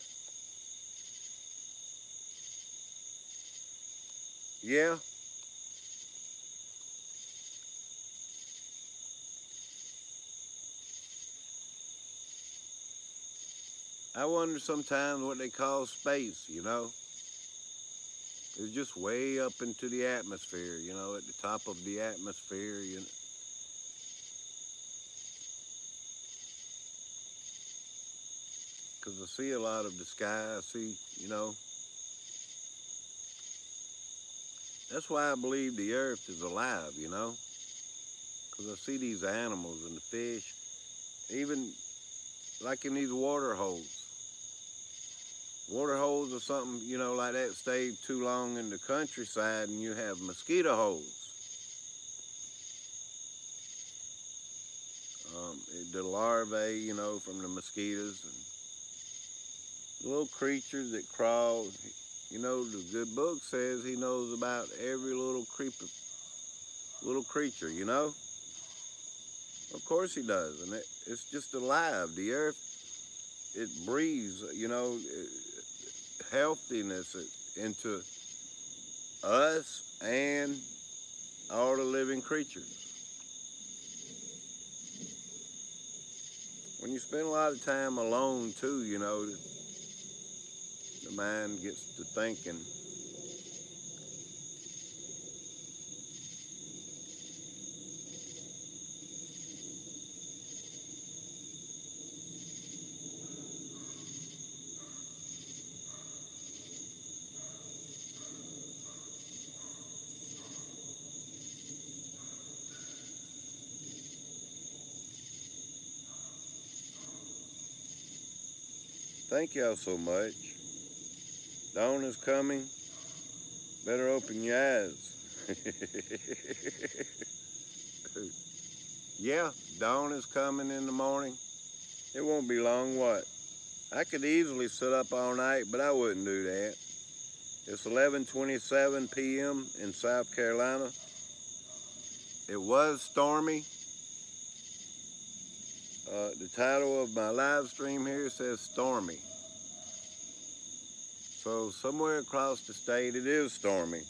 Yeah. I wonder sometimes what they call space, you know? It's just way up into the atmosphere, you know, at the top of the atmosphere, you know. Because I see a lot of the sky. I see, you know, that's why I believe the earth is alive, you know? Because I see these animals and the fish, even like in these water holes. Water holes or something, you know, like that stay too long in the countryside and you have mosquito holes. The larvae, you know, from the mosquitoes and the little creatures that crawl. You know, the good book says he knows about every little creature, you know? Of course he does, and it's just alive. The earth, it breathes, you know, healthiness into us and all the living creatures. When you spend a lot of time alone too, you know, the mind gets to thinking. Thank y'all so much. Dawn is coming. Better open your eyes. Yeah, dawn is coming in the morning. It won't be long, what? I could easily sit up all night, but I wouldn't do that. It's 11:27 p.m. in South Carolina. It was stormy. The title of my live stream here says Stormy. So somewhere across the state it is stormy,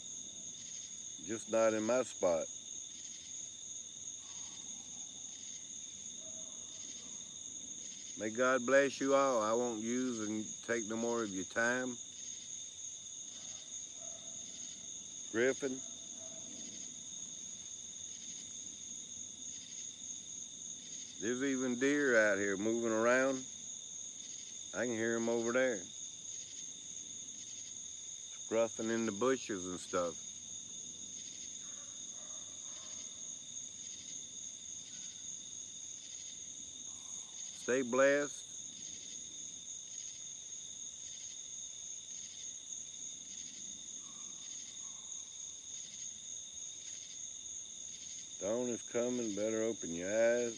just not in my spot. May God bless you all. I won't use and take no more of your time. Griffin, there's even deer out here moving around. I can hear them over there, scruffing in the bushes and stuff. Stay blessed. Dawn is coming. Better open your eyes.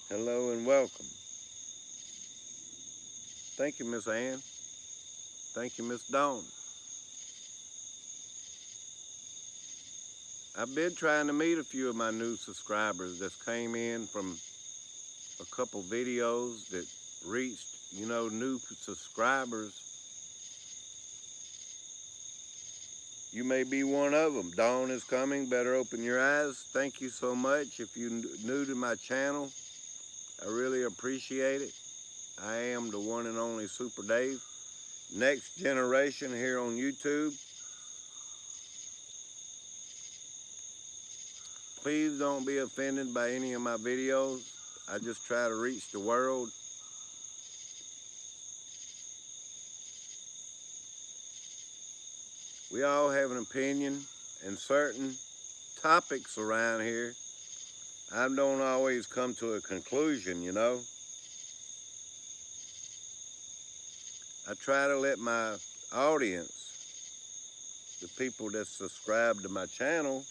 Hello and welcome. Thank you, Miss Ann. Thank you, Miss Dawn. I've been trying to meet a few of my new subscribers that came in from a couple videos that reached, you know, new subscribers. You may be one of them. Dawn is coming. Better open your eyes. Thank you so much. If you're new to my channel, I really appreciate it. I am the one and only Super Dave. Next generation here on YouTube. Please don't be offended by any of my videos. I just try to reach the world. We all have an opinion, and certain topics around here, I don't always come to a conclusion, you know. I try to let my audience, the people that subscribe to my channel,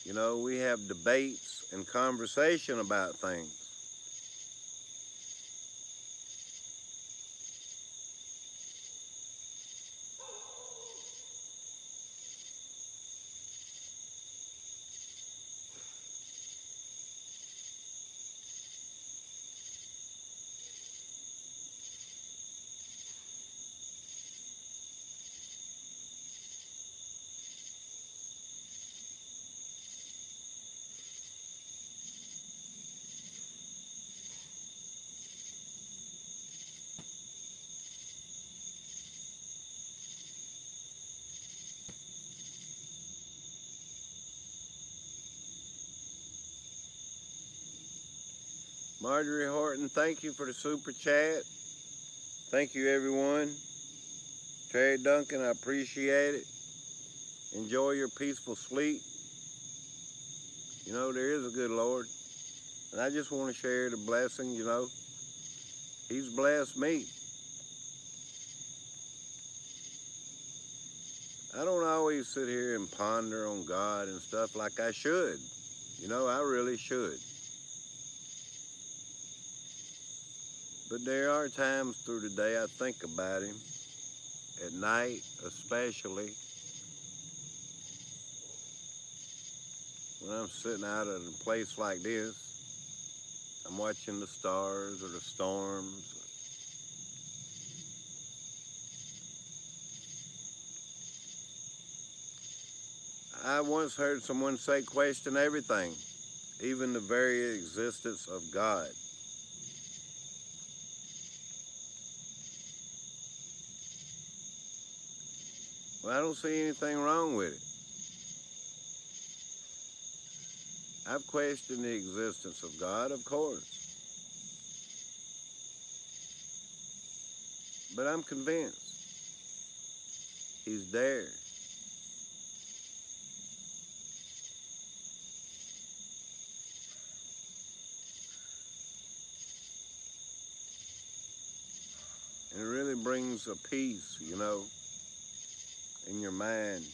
you know, we have debates and conversation about things. Marjorie Horton, thank you for the super chat. Thank you, everyone. Terry Duncan, I appreciate it. Enjoy your peaceful sleep. You know, there is a good Lord. And I just want to share the blessing, you know. He's blessed me. I don't always sit here and ponder on God and stuff like I should. You know, I really should. But there are times through the day I think about him. At night, especially. When I'm sitting out at a place like this, I'm watching the stars or the storms. I once heard someone say, question everything, even the very existence of God. Well, I don't see anything wrong with it. I've questioned the existence of God, of course. But I'm convinced he's there. And it really brings a peace, you know, in your mind.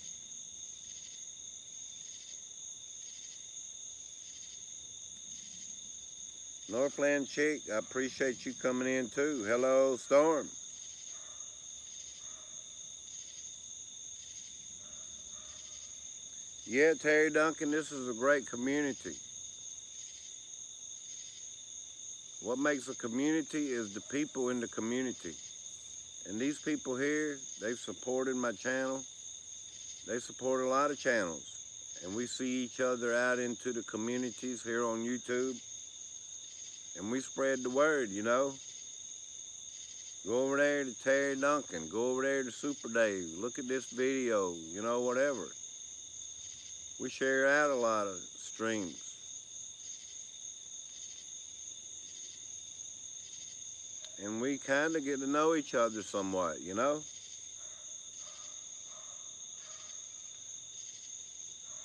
Northland Chick, I appreciate you coming in too. Hello, Storm. Yeah, Terry Duncan, this is a great community. What makes a community is the people in the community. And these people here, they've supported my channel. They support a lot of channels. And we see each other out into the communities here on YouTube. And we spread the word, you know. Go over there to Terry Duncan. Go over there to Super Dave. Look at this video, you know, whatever. We share out a lot of streams. And we kind of get to know each other somewhat, you know.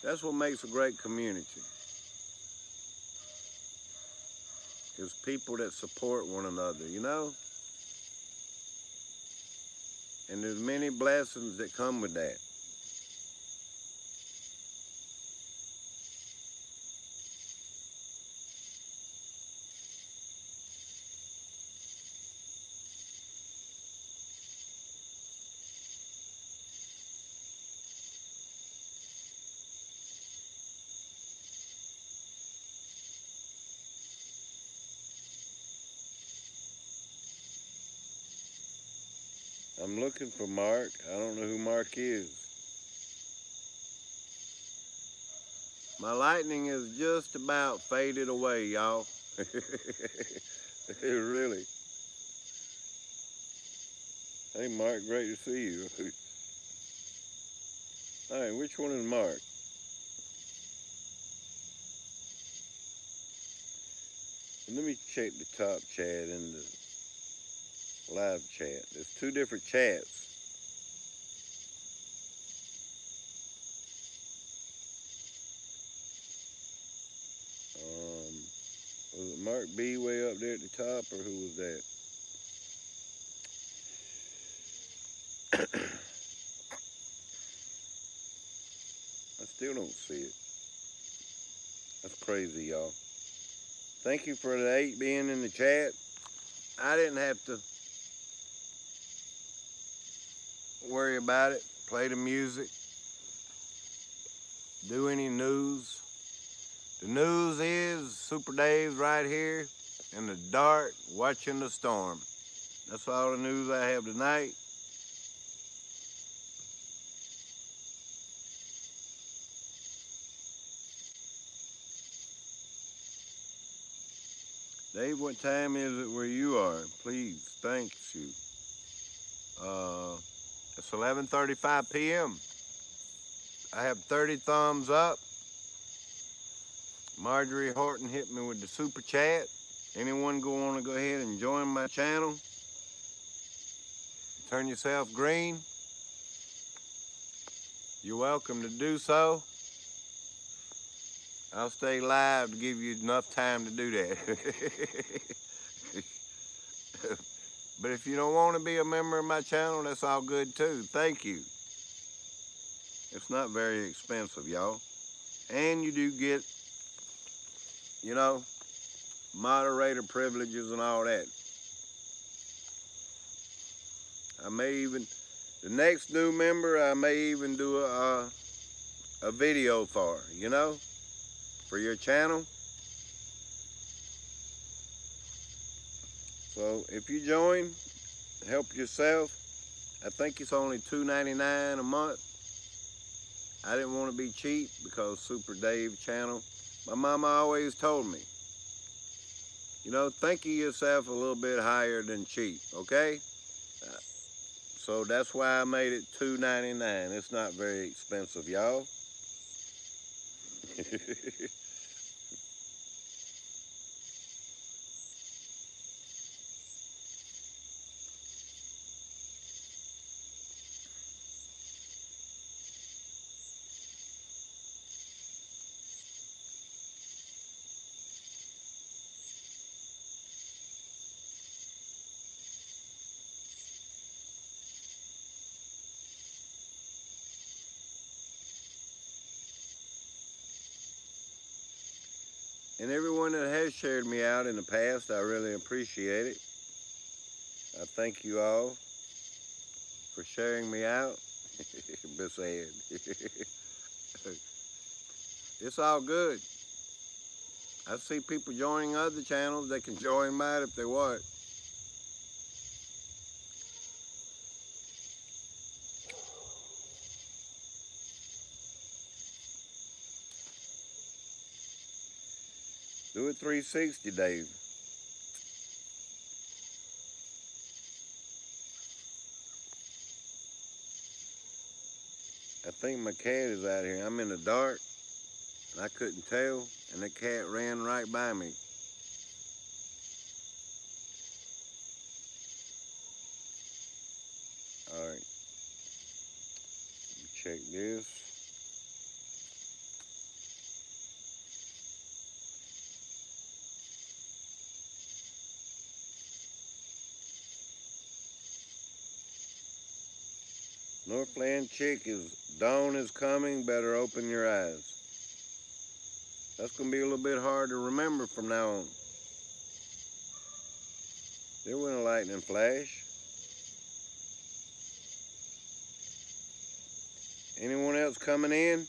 That's what makes a great community. Is people that support one another, you know. And there's many blessings that come with that. I'm looking for Mark. I don't know who Mark is. My lightning is just about faded away, y'all. Really. Hey, Mark, great to see you. All right, which one is Mark? Let me check the top chat and the live chat. There's two different chats. Was it Mark B way up there at the top, or who was that? I still don't see it. That's crazy, y'all. Thank you for the 8 being in the chat. I didn't have to worry about it, play the music, do any news. The news is Super Dave's right here in the dark watching the storm. That's all the news I have tonight. Dave, what time is it where you are? Please, thank you. It's 11:35 p.m. I have 30 thumbs up. Marjorie Horton hit me with the super chat. Anyone want to go ahead and join my channel? Turn yourself green. You're welcome to do so. I'll stay live to give you enough time to do that. But if you don't want to be a member of my channel, that's all good too. Thank you. It's not very expensive, y'all. And you do get, you know, moderator privileges and all that. I may even, the next new member, I may even do a video for, you know, for your channel. So if you join, help yourself. I think it's only $2.99 a month. I didn't want to be cheap because Super Dave channel. My mama always told me, you know, think of yourself a little bit higher than cheap, okay? So that's why I made it $2.99. It's not very expensive, y'all. And everyone that has shared me out in the past, I really appreciate it. I thank you all for sharing me out. Miss Ann. It's all good. I see people joining other channels. They can join mine if they want. Do it 360, Dave. I think my cat is out here. I'm in the dark, and I couldn't tell, and the cat ran right by me. All right. Let me check this. Northland Chick is, dawn is coming, better open your eyes. That's going to be a little bit hard to remember from now on. There went a lightning flash. Anyone else coming in?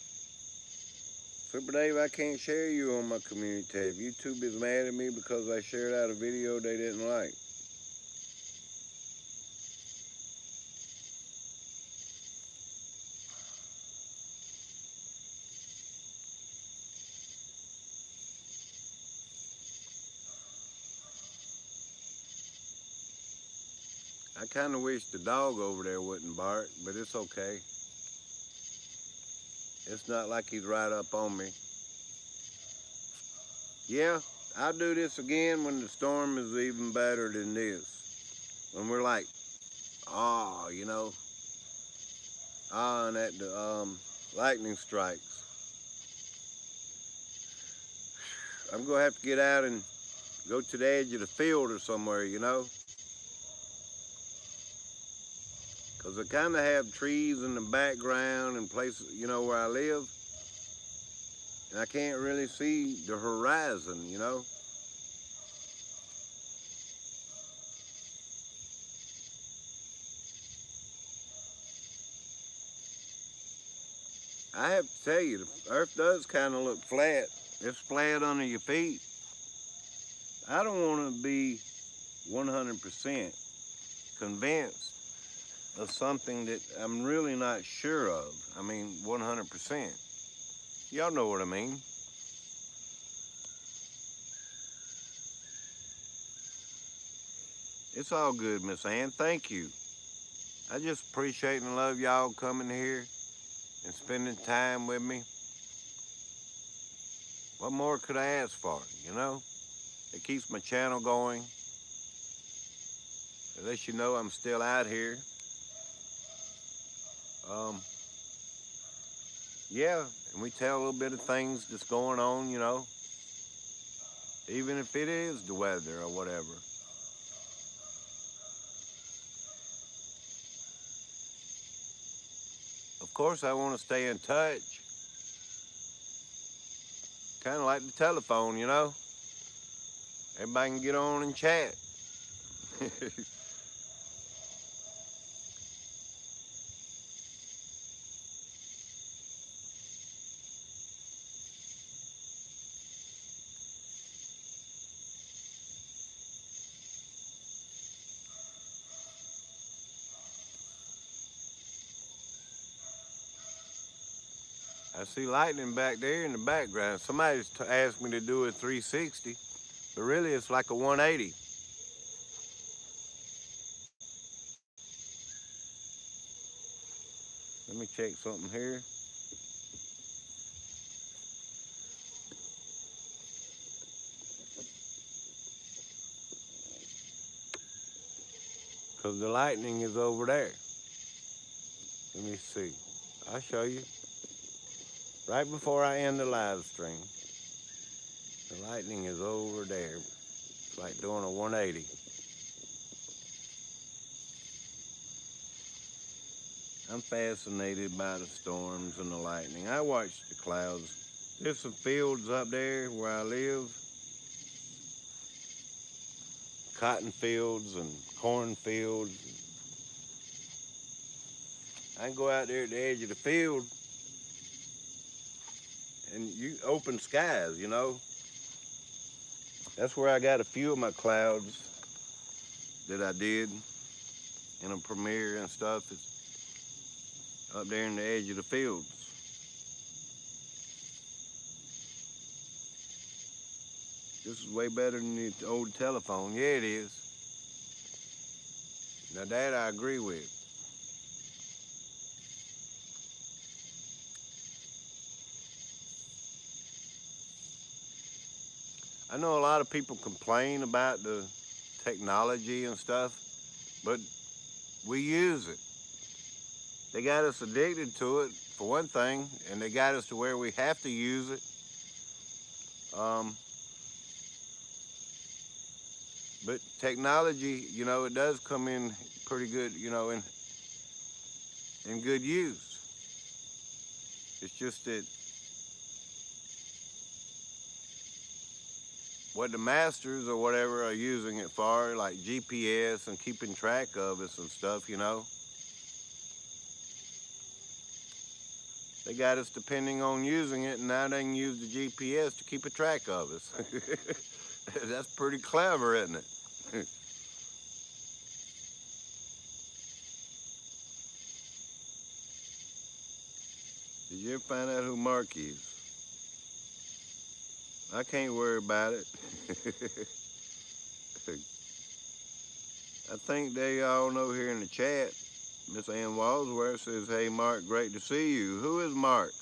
Super Dave, I can't share you on my community tab. YouTube is mad at me because I shared out a video they didn't like. I kind of wish the dog over there wouldn't bark, but it's okay. It's not like he's right up on me. Yeah, I'll do this again when the storm is even better than this. When we're like, you know, and at the lightning strikes. I'm going to have to get out and go to the edge of the field or somewhere, you know. Because I kind of have trees in the background and places, you know, where I live. And I can't really see the horizon, you know. I have to tell you, the earth does kind of look flat. It's flat under your feet. I don't want to be 100% convinced of something that I'm really not sure of. I mean, 100%. Y'all know what I mean. It's all good, Miss Ann. Thank you. I just appreciate and love y'all coming here and spending time with me. What more could I ask for, you know? It keeps my channel going. It lets you know I'm still out here. Um, yeah, and we tell a little bit of things that's going on, you know, even if it is the weather or whatever. Of course, I want to stay in touch, kind of like the telephone, you know. Everybody can get on and chat. I see lightning back there in the background. Somebody's asked me to do a 360, but really it's like a 180. Let me check something here. Because the lightning is over there. Let me see. I'll show you. Right before I end the live stream, the lightning is over there. It's like doing a 180. I'm fascinated by the storms and the lightning. I watch the clouds. There's some fields up there where I live. Cotton fields and corn fields. I can go out there at the edge of the field and you open skies, you know. That's where I got a few of my clouds that I did in a premiere and stuff. It's up there in the edge of the fields. This is way better than the old telephone. Yeah, it is. Now that I agree with. I know a lot of people complain about the technology and stuff, but we use it. They got us addicted to it, for one thing, and they got us to where we have to use it. But technology, you know, it does come in pretty good, you know, in good use. It's just that what the masters or whatever are using it for, like GPS and keeping track of us and stuff, you know, they got us depending on using it, and now they can use the GPS to keep a track of us. That's pretty clever, isn't it? Did you ever find out who Mark is? I can't worry about it. I think they all know here in the chat. Miss Ann Walsworth says, "Hey Mark, great to see you." Who is Mark?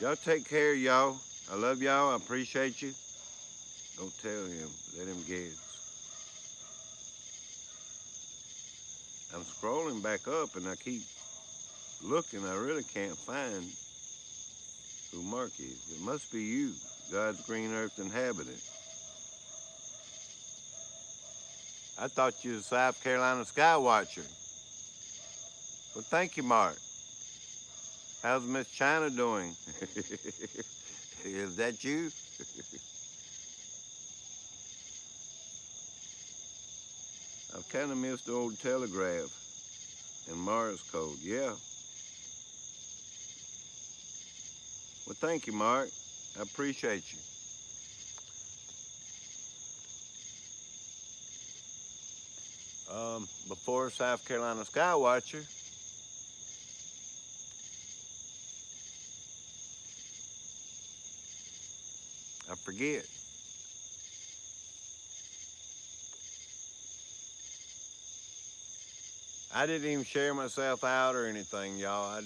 Y'all take care, y'all. I love y'all. I appreciate you. Don't tell him. Let him guess. I'm scrolling back up and I keep looking. I really can't find who Mark is. It must be you, God's green earth inhabitant. I thought you was a South Carolina sky watcher. Well, thank you, Mark. How's Miss China doing? Is that you? I've kind of missed the old telegraph and Morse code. Yeah. Well, thank you, Mark. I appreciate you. before South Carolina Skywatcher. I forget. I didn't even share myself out or anything, y'all.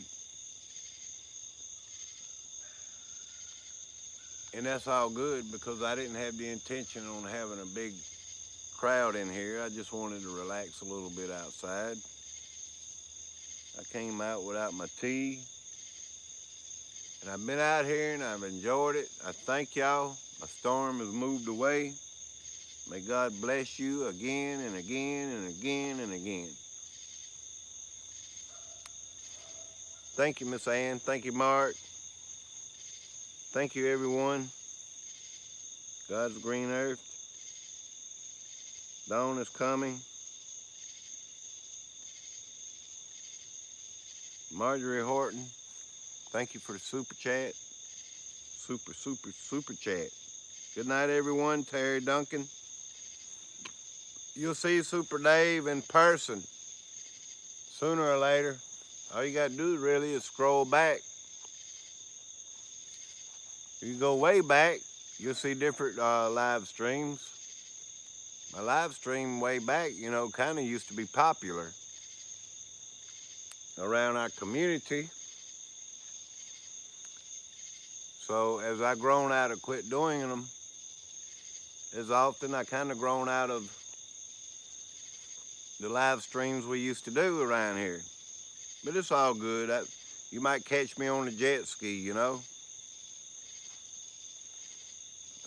And that's all good because I didn't have the intention on having a big crowd in here. I just wanted to relax a little bit outside. I came out without my tea. And I've been out here and I've enjoyed it. I thank y'all. My storm has moved away. May God bless you again and again and again and again. Thank you, Miss Ann. Thank you, Mark. Thank you, everyone. God's green earth. Dawn is coming. Marjorie Horton, thank you for the super chat. Super chat. Good night, everyone. Terry Duncan. You'll see Super Dave in person sooner or later. All you got to do really is scroll back. If you go way back, you'll see different live streams. My live stream way back, kind of used to be popular around our community. So as I grown out of quit doing them as often, I kind of grown out of the live streams we used to do around here. But it's all good. You might catch me on a jet ski,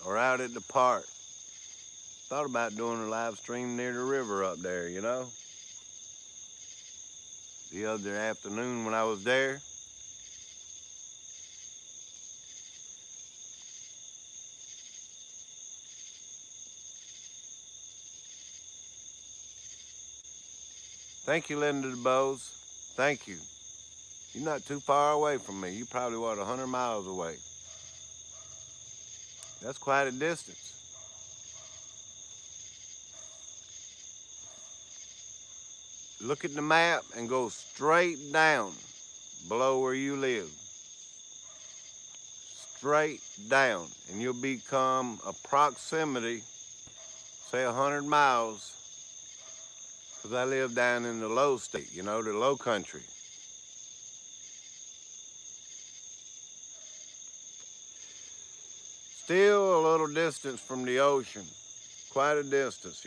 or out at the park. Thought about doing a live stream near the river up there, the other afternoon when I was there. Thank you, Linda DeBose. Thank you. You're not too far away from me. You're probably, 100 miles away. That's quite a distance. Look at the map and go straight down below where you live. Straight down. And you'll become a proximity, say 100 miles, because I live down in the low state, the low country. Still a little distance from the ocean. Quite a distance,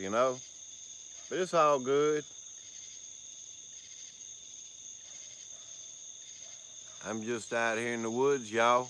But it's all good. I'm just out here in the woods, y'all.